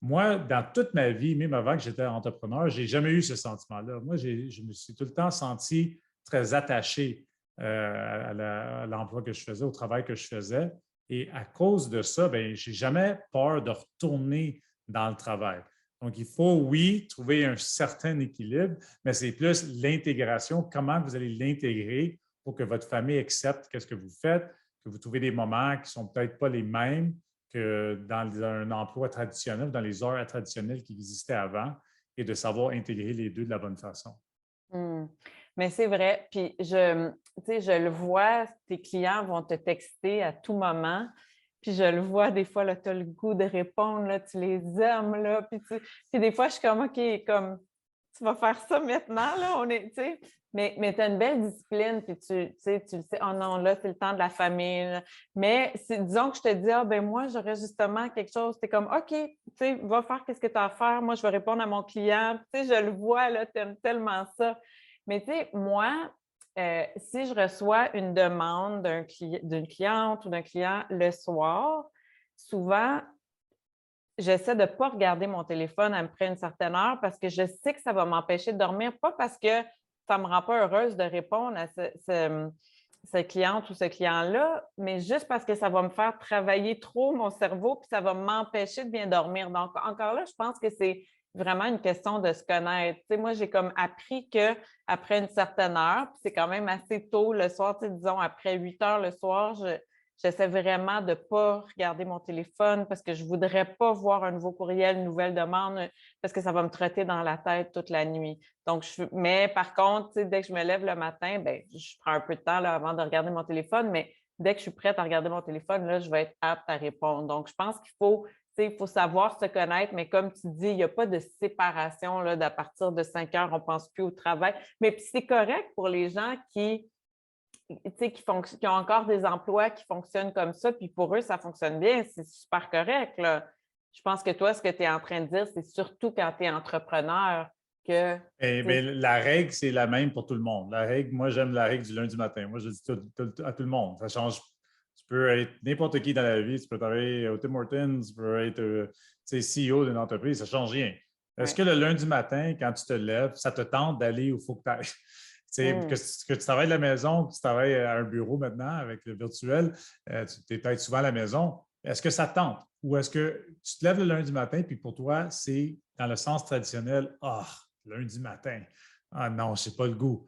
Moi, dans toute ma vie, même avant que j'étais entrepreneur, je n'ai jamais eu ce sentiment-là. Moi, je me suis tout le temps senti très attaché à l'emploi que je faisais, au travail que je faisais. Et à cause de ça, je n'ai jamais peur de retourner dans le travail. Donc, il faut, oui, trouver un certain équilibre, mais c'est plus l'intégration, comment vous allez l'intégrer pour que votre famille accepte ce que vous faites, que vous trouvez des moments qui ne sont peut-être pas les mêmes que dans un emploi traditionnel, dans les heures traditionnelles qui existaient avant, et de savoir intégrer les deux de la bonne façon. Mais c'est vrai. Puis, je le vois, tes clients vont te texter à tout moment. Puis, je le vois, des fois, tu as le goût de répondre, là, tu les aimes. Là, puis des fois, je suis comme, OK, comme, tu vas faire ça maintenant. Là, mais tu as une belle discipline. Puis, tu le sais, oh non, là, c'est le temps de la famille. Là. Mais disons que je te dis, ah, ben moi, j'aurais justement quelque chose. Tu es comme, OK, va faire ce que tu as à faire. Moi, je vais répondre à mon client. Je le vois, là, tu aimes tellement ça. Mais tu sais, moi, si je reçois une demande d'une cliente ou d'un client le soir, souvent, j'essaie de ne pas regarder mon téléphone après une certaine heure parce que je sais que ça va m'empêcher de dormir, pas parce que ça ne me rend pas heureuse de répondre à cette cliente ou ce client-là, mais juste parce que ça va me faire travailler trop mon cerveau puis ça va m'empêcher de bien dormir. Donc, encore là, je pense que c'est vraiment une question de se connaître. Tu sais, moi, j'ai comme appris qu'après une certaine heure, puis c'est quand même assez tôt le soir, tu sais, disons après 8 heures le soir, j'essaie vraiment de ne pas regarder mon téléphone parce que je ne voudrais pas voir un nouveau courriel, une nouvelle demande, parce que ça va me trotter dans la tête toute la nuit. Donc, mais par contre, dès que je me lève le matin, ben, je prends un peu de temps là, avant de regarder mon téléphone, mais dès que je suis prête à regarder mon téléphone, là, je vais être apte à répondre. Donc, je pense qu'il faut, il faut savoir se connaître, mais comme tu dis, il n'y a pas de séparation là, d'à partir de 5 heures, on ne pense plus au travail. Mais puis c'est correct pour les gens qui ont encore des emplois qui fonctionnent comme ça, puis pour eux, ça fonctionne bien, c'est super correct, là. Je pense que toi, ce que tu es en train de dire, c'est surtout quand tu es entrepreneur que… Mais la règle, c'est la même pour tout le monde. La règle, moi, j'aime la règle du lundi matin. Moi, je dis à tout le monde. Ça change. Tu peux être n'importe qui dans la vie. Tu peux travailler au Tim Hortons, tu peux être CEO d'une entreprise. Ça ne change rien. Est-ce que le lundi matin, quand tu te lèves, ça te tente d'aller où il faut que tu ailles? Que tu travailles de la maison, que tu travailles à un bureau maintenant avec le virtuel, tu es peut-être souvent à la maison. Est-ce que ça te tente? Ou est-ce que tu te lèves le lundi matin, puis pour toi, c'est dans le sens traditionnel, lundi matin, non, je n'ai pas le goût.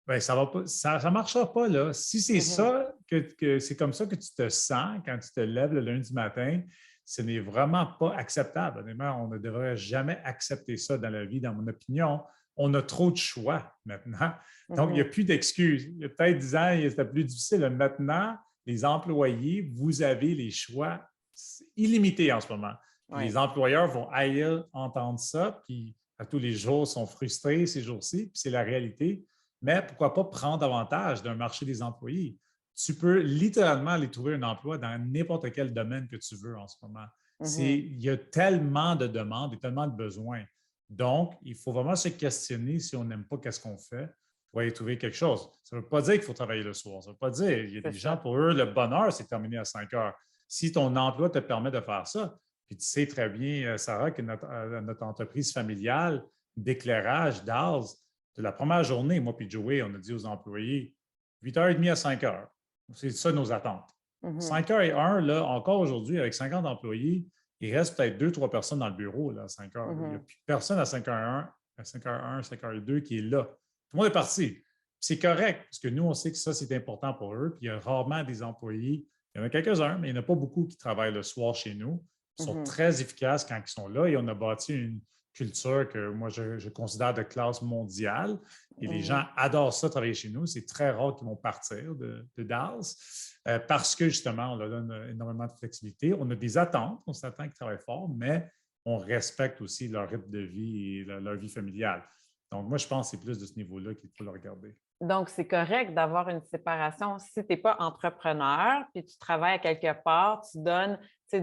Bien, ça ne marchera pas, là. Si c'est ça, que c'est comme ça que tu te sens quand tu te lèves le lundi matin, ce n'est vraiment pas acceptable. Honnêtement, on ne devrait jamais accepter ça dans la vie, dans mon opinion. On a trop de choix maintenant. Donc, il n'y a plus d'excuses. Il y a peut-être 10 ans, c'était plus difficile. Maintenant, les employés, vous avez les choix illimités en ce moment. Oui. Les employeurs vont haïr entendre ça, puis à tous les jours, sont frustrés ces jours-ci, puis c'est la réalité. Mais pourquoi pas prendre avantage d'un marché des employés? Tu peux littéralement aller trouver un emploi dans n'importe quel domaine que tu veux en ce moment. Il y a tellement de demandes et tellement de besoins. Donc, il faut vraiment se questionner si on n'aime pas qu'est-ce qu'on fait pour aller trouver quelque chose. Ça ne veut pas dire qu'il faut travailler le soir. Ça ne veut pas dire. Il y a des gens, pour eux, le bonheur, c'est terminé à 5 heures. Si ton emploi te permet de faire ça, puis tu sais très bien, Sarah, que notre entreprise familiale d'éclairage, DALS, de la première journée, moi et Joey, on a dit aux employés 8h30 à 5 heures. C'est ça nos attentes. 5h01, là, encore aujourd'hui, avec 50 employés, il reste peut-être 2-3 personnes dans le bureau là, à 5 heures. Il n'y a plus personne à 5h01, à 5h01, 5h02 qui est là. Tout le monde est parti. C'est correct, parce que nous, on sait que ça, c'est important pour eux. Puis il y a rarement des employés. Il y en a quelques-uns, mais il n'y en a pas beaucoup qui travaillent le soir chez nous. Ils sont très efficaces quand ils sont là et on a bâti une culture que moi, je considère de classe mondiale. Et les gens adorent ça, travailler chez nous. C'est très rare qu'ils vont partir de DALS parce que, justement, on leur donne énormément de flexibilité. On a des attentes, on s'attend qu'ils travaillent fort, mais on respecte aussi leur rythme de vie et leur vie familiale. Donc, moi, je pense que c'est plus de ce niveau-là qu'il faut le regarder. Donc, c'est correct d'avoir une séparation. Si tu n'es pas entrepreneur, puis tu travailles à quelque part, tu donnes, tu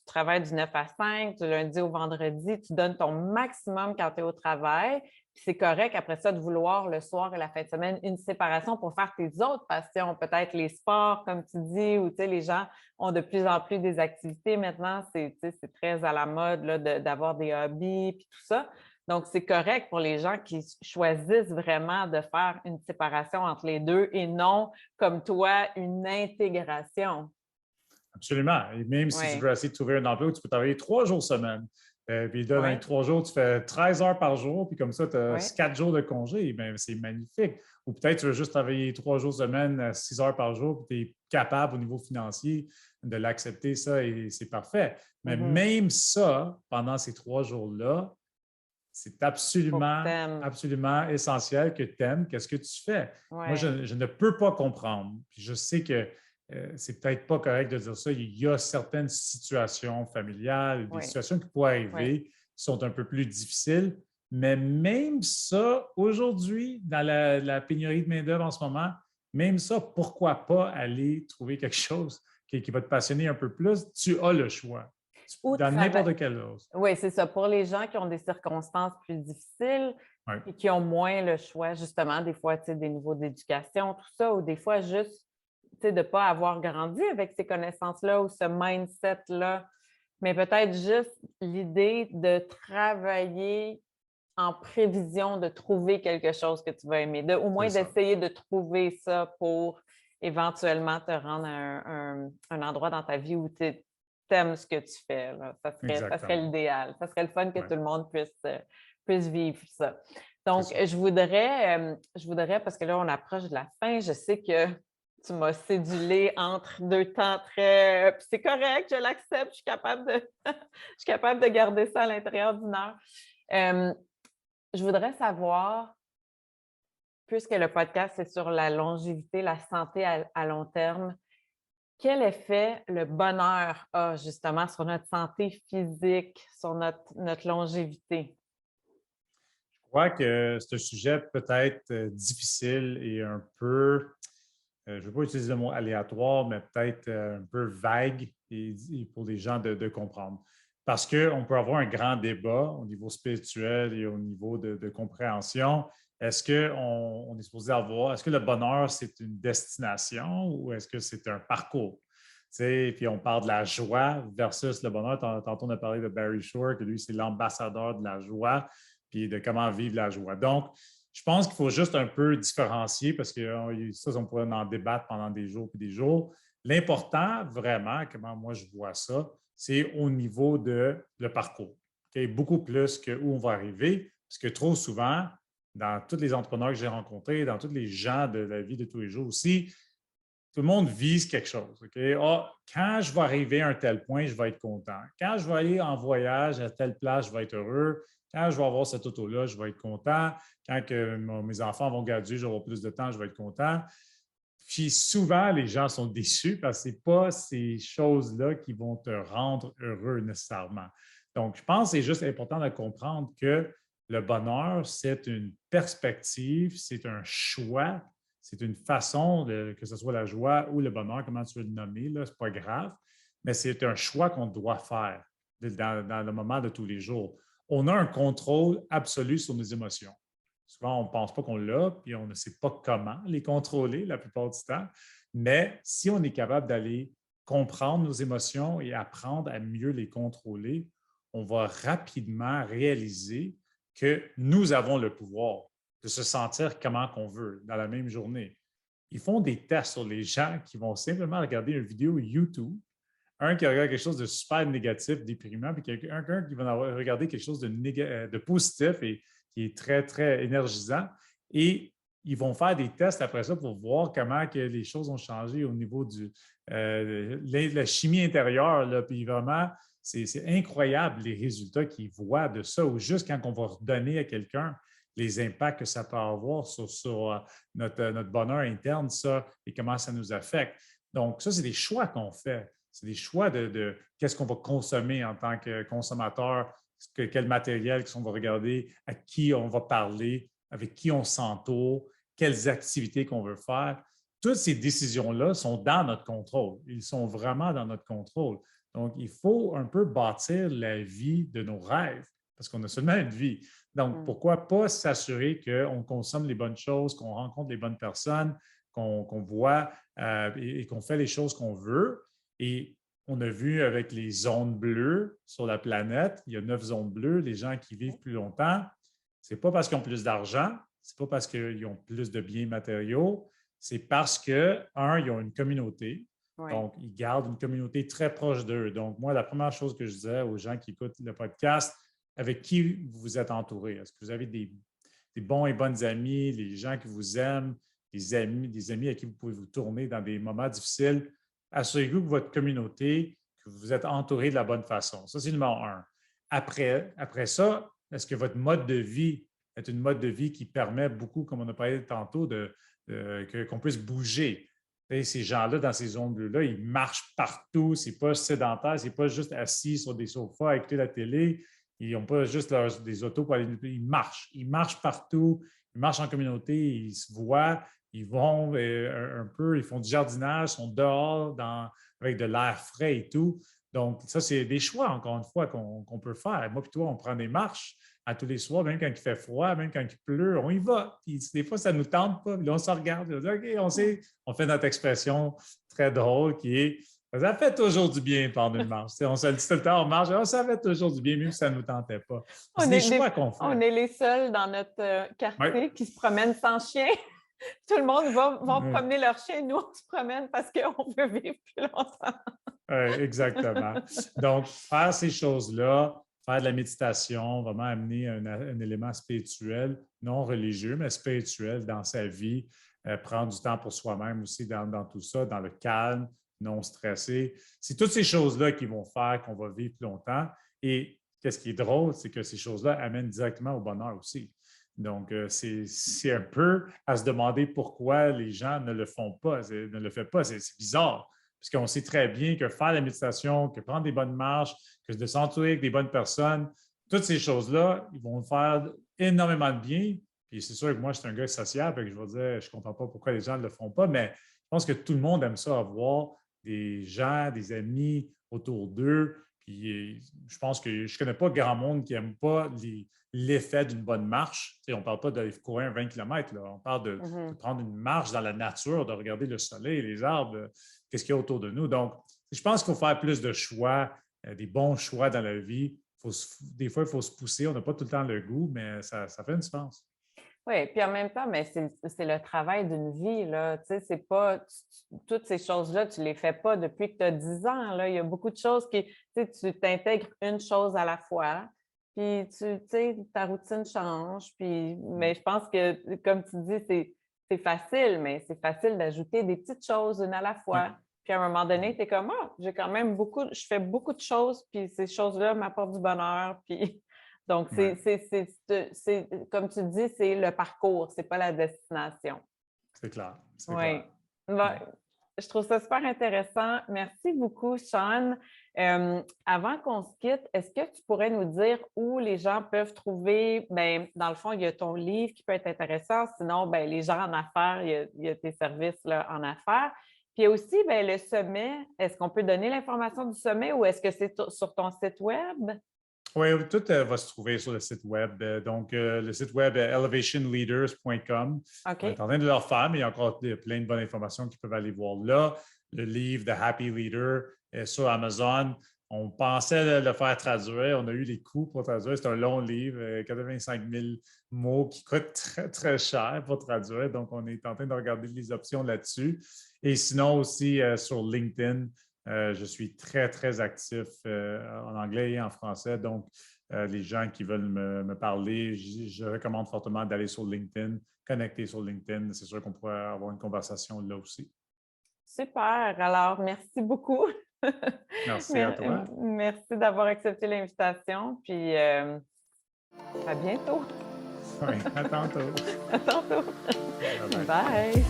travailles du 9 à 5, du lundi au vendredi, tu donnes ton maximum quand tu es au travail. Puis c'est correct après ça de vouloir le soir et la fin de semaine une séparation pour faire tes autres passions, peut-être les sports, comme tu dis, ou les gens ont de plus en plus des activités maintenant. C'est très à la mode d'avoir des hobbies, puis tout ça. Donc, c'est correct pour les gens qui choisissent vraiment de faire une séparation entre les deux et non, comme toi, une intégration. Absolument. Et même si tu veux essayer de trouver un emploi où tu peux travailler 3 jours semaine, puis là, dans les 3 jours, tu fais 13 heures par jour, puis comme ça, tu as 4 jours de congé, bien, c'est magnifique. Ou peut-être tu veux juste travailler 3 jours semaine, 6 heures par jour, puis tu es capable au niveau financier de l'accepter, ça, et c'est parfait. Mais même ça, pendant ces 3 jours-là, c'est absolument essentiel que tu aimes qu'est-ce que tu fais. Moi, je ne peux pas comprendre. Puis je sais que c'est peut-être pas correct de dire ça. Il y a certaines situations familiales, des situations qui pourraient arriver qui sont un peu plus difficiles. Mais même ça, aujourd'hui, dans la pénurie de main-d'œuvre en ce moment, même ça, pourquoi pas aller trouver quelque chose qui va te passionner un peu plus? Tu as le choix. Dans n'importe quelle chose. Oui, c'est ça. Pour les gens qui ont des circonstances plus difficiles et qui ont moins le choix, justement, des fois, des niveaux d'éducation, tout ça, ou des fois juste de ne pas avoir grandi avec ces connaissances-là ou ce mindset-là, mais peut-être juste l'idée de travailler en prévision de trouver quelque chose que tu vas aimer, au moins d'essayer de trouver ça pour éventuellement te rendre à un endroit dans ta vie où tu aimes ce que tu fais. Là. Ça serait l'idéal. Ça serait le fun que tout le monde puisse vivre ça. Donc, je voudrais, parce que là, on approche de la fin, je sais que tu m'as cédulé entre deux temps très. Puis c'est correct, je l'accepte, je suis capable de, je suis capable de garder ça à l'intérieur d'une heure. Je voudrais savoir, puisque le podcast est sur la longévité, la santé à long terme, quel effet le bonheur a justement sur notre santé physique, sur notre longévité? Je crois que c'est un sujet peut-être difficile et un peu, je ne veux pas utiliser le mot aléatoire, mais peut-être un peu vague et pour les gens de comprendre. Parce qu'on peut avoir un grand débat au niveau spirituel et au niveau de compréhension. Est-ce qu'on est supposé avoir, est-ce que le bonheur, c'est une destination ou est-ce que c'est un parcours? Puis on parle de la joie versus le bonheur. Tantôt, on a parlé de Barry Shore, que lui, c'est l'ambassadeur de la joie, puis de comment vivre la joie. Donc, je pense qu'il faut juste un peu différencier parce que ça, on pourrait en débattre pendant des jours et des jours. L'important, vraiment, comment moi je vois ça, c'est au niveau de le parcours. Okay? Beaucoup plus que où on va arriver, parce que trop souvent, dans tous les entrepreneurs que j'ai rencontrés, dans tous les gens de la vie de tous les jours aussi, tout le monde vise quelque chose. Okay? Ah, quand je vais arriver à un tel point, je vais être content. Quand je vais aller en voyage à telle place, je vais être heureux. Quand je vais avoir cette auto-là, je vais être content. Quand mes enfants vont graduer, je vais avoir plus de temps, je vais être content. Puis souvent, les gens sont déçus parce que ce n'est pas ces choses-là qui vont te rendre heureux nécessairement. Donc, je pense que c'est juste important de comprendre que le bonheur, c'est une perspective, c'est un choix, c'est une façon, que ce soit la joie ou le bonheur, comment tu veux le nommer, ce n'est pas grave, mais c'est un choix qu'on doit faire dans le moment de tous les jours. On a un contrôle absolu sur nos émotions. Souvent, on ne pense pas qu'on l'a, puis on ne sait pas comment les contrôler la plupart du temps. Mais si on est capable d'aller comprendre nos émotions et apprendre à mieux les contrôler, on va rapidement réaliser que nous avons le pouvoir de se sentir comment qu'on veut dans la même journée. Ils font des tests sur les gens qui vont simplement regarder une vidéo YouTube, un qui regarde quelque chose de super négatif, déprimant, puis quelqu'un qui va regarder quelque chose de positif et qui est très, très énergisant. Et ils vont faire des tests après ça pour voir comment que les choses ont changé au niveau de la chimie intérieure. Là, puis vraiment, c'est incroyable les résultats qu'ils voient de ça, ou juste quand on va redonner à quelqu'un les impacts que ça peut avoir sur notre bonheur interne, ça, et comment ça nous affecte. Donc, ça, c'est des choix qu'on fait. C'est des choix de qu'est-ce qu'on va consommer en tant que consommateur, quel matériel qu'on va regarder, à qui on va parler, avec qui on s'entoure, quelles activités qu'on veut faire. Toutes ces décisions-là sont dans notre contrôle. Ils sont vraiment dans notre contrôle. Donc, il faut un peu bâtir la vie de nos rêves parce qu'on a seulement une vie. Donc, pourquoi pas s'assurer qu'on consomme les bonnes choses, qu'on rencontre les bonnes personnes, qu'on voit et qu'on fait les choses qu'on veut. Et on a vu avec les zones bleues sur la planète, il y a 9 zones bleues, les gens qui vivent plus longtemps, ce n'est pas parce qu'ils ont plus d'argent, ce n'est pas parce qu'ils ont plus de biens matériaux, c'est parce que, un, ils ont une communauté. Oui. Donc, ils gardent une communauté très proche d'eux. Donc, moi, la première chose que je disais aux gens qui écoutent le podcast, avec qui vous êtes entouré? Est-ce que vous avez des bons et bonnes amis, les gens qui vous aiment, des amis à qui vous pouvez vous tourner dans des moments difficiles? Assurez-vous que votre communauté, que vous êtes entouré de la bonne façon. Ça, c'est numéro un. Après ça, est-ce que votre mode de vie est une mode de vie qui permet beaucoup, comme on a parlé tantôt, qu'on puisse bouger? Et ces gens-là, dans ces zones bleues-là, ils marchent partout. Ce n'est pas sédentaire, ce n'est pas juste assis sur des sofas à écouter la télé. Ils n'ont pas juste des autos pour aller. Ils marchent partout, ils marchent en communauté, ils se voient, ils vont un peu, ils font du jardinage, sont dehors avec de l'air frais et tout. Donc, ça, c'est des choix, encore une fois, qu'on peut faire. Moi et toi, on prend des marches à tous les soirs, même quand il fait froid, même quand il pleut, on y va. Puis, des fois, ça ne nous tente pas. Puis là, on se regarde, on dit, OK, on fait notre expression très drôle qui est ça fait toujours du bien pendant une marche. On se le dit tout le temps, on marche, ça fait toujours du bien, même si ça ne nous tentait pas. C'est des choix qu'on fait. On est les seuls dans notre quartier qui se promènent sans chien. Tout le monde va promener leur chien. Nous, on se promène parce qu'on veut vivre plus longtemps. Exactement. Donc, faire ces choses-là, faire de la méditation, vraiment amener un élément spirituel, non religieux, mais spirituel dans sa vie, prendre du temps pour soi-même aussi dans tout ça, dans le calme, non stressé. C'est toutes ces choses-là qui vont faire qu'on va vivre plus longtemps. Et qu'est-ce qui est drôle, c'est que ces choses-là amènent directement au bonheur aussi. Donc, c'est un peu à se demander pourquoi les gens ne le font pas, ne le font pas. C'est bizarre, parce qu'on sait très bien que faire la méditation, que prendre des bonnes marches, que de s'entourer avec des bonnes personnes, toutes ces choses-là, ils vont faire énormément de bien. Puis c'est sûr que moi, je suis un gars social, fait que je vais dire, je ne comprends pas pourquoi les gens ne le font pas, mais je pense que tout le monde aime ça, avoir des gens, des amis autour d'eux. Puis je pense que je ne connais pas grand monde qui n'aime pas l'effet d'une bonne marche. On ne parle pas d'aller courir 20 km, là. On parle de prendre une marche dans la nature, de regarder le soleil, les arbres, qu'est-ce qu'il y a autour de nous. Donc, je pense qu'il faut faire plus de choix, des bons choix dans la vie. Des fois, il faut se pousser. On n'a pas tout le temps le goût, mais ça fait une différence. Oui, puis en même temps, mais c'est le travail d'une vie, là. Tu sais, c'est pas toutes ces choses-là, tu les fais pas depuis que tu as 10 ans, là. Il y a beaucoup de choses qui, tu sais, tu t'intègres une chose à la fois, puis tu sais, ta routine change, puis mais je pense que, comme tu dis, c'est facile, mais c'est facile d'ajouter des petites choses une à la Oui. fois. Puis à un moment donné, tu es comme, ah, j'ai quand même je fais beaucoup de choses, puis ces choses-là m'apportent du bonheur, puis donc, Ouais, comme tu dis, c'est le parcours, c'est pas la destination. c'est clair, c'est Oui. clair. Ben, je trouve ça super intéressant. Merci beaucoup, Sean. Avant qu'on se quitte, est-ce que tu pourrais nous dire où les gens peuvent trouver, ben, dans le fond, il y a ton livre qui peut être intéressant, sinon, ben, les gens en affaires, il y a tes services là, en affaires. Puis il y a aussi ben, le sommet. Est-ce qu'on peut donner l'information du sommet ou est-ce que c'est sur ton site Web? Oui, tout va se trouver sur le site web. Donc, le site web est elevationleaders.com. On est OK. en train de le refaire, mais il y a encore plein de bonnes informations qu'ils peuvent aller voir là. Le livre The Happy Leader est sur Amazon. On pensait le faire traduire. On a eu les coûts pour traduire. C'est un long livre, 85 000 mots qui coûtent très, très cher pour traduire. Donc, on est en train de regarder les options là-dessus. Et sinon aussi sur LinkedIn. Je suis très, très actif en anglais et en français. Donc, les gens qui veulent me parler, je recommande fortement d'aller sur LinkedIn, connecter sur LinkedIn. C'est sûr qu'on pourrait avoir une conversation là aussi. Super. Alors, merci beaucoup. Merci à toi. Merci d'avoir accepté l'invitation. Puis, à bientôt. Oui, à tantôt. À tantôt. Bye bye. Bye.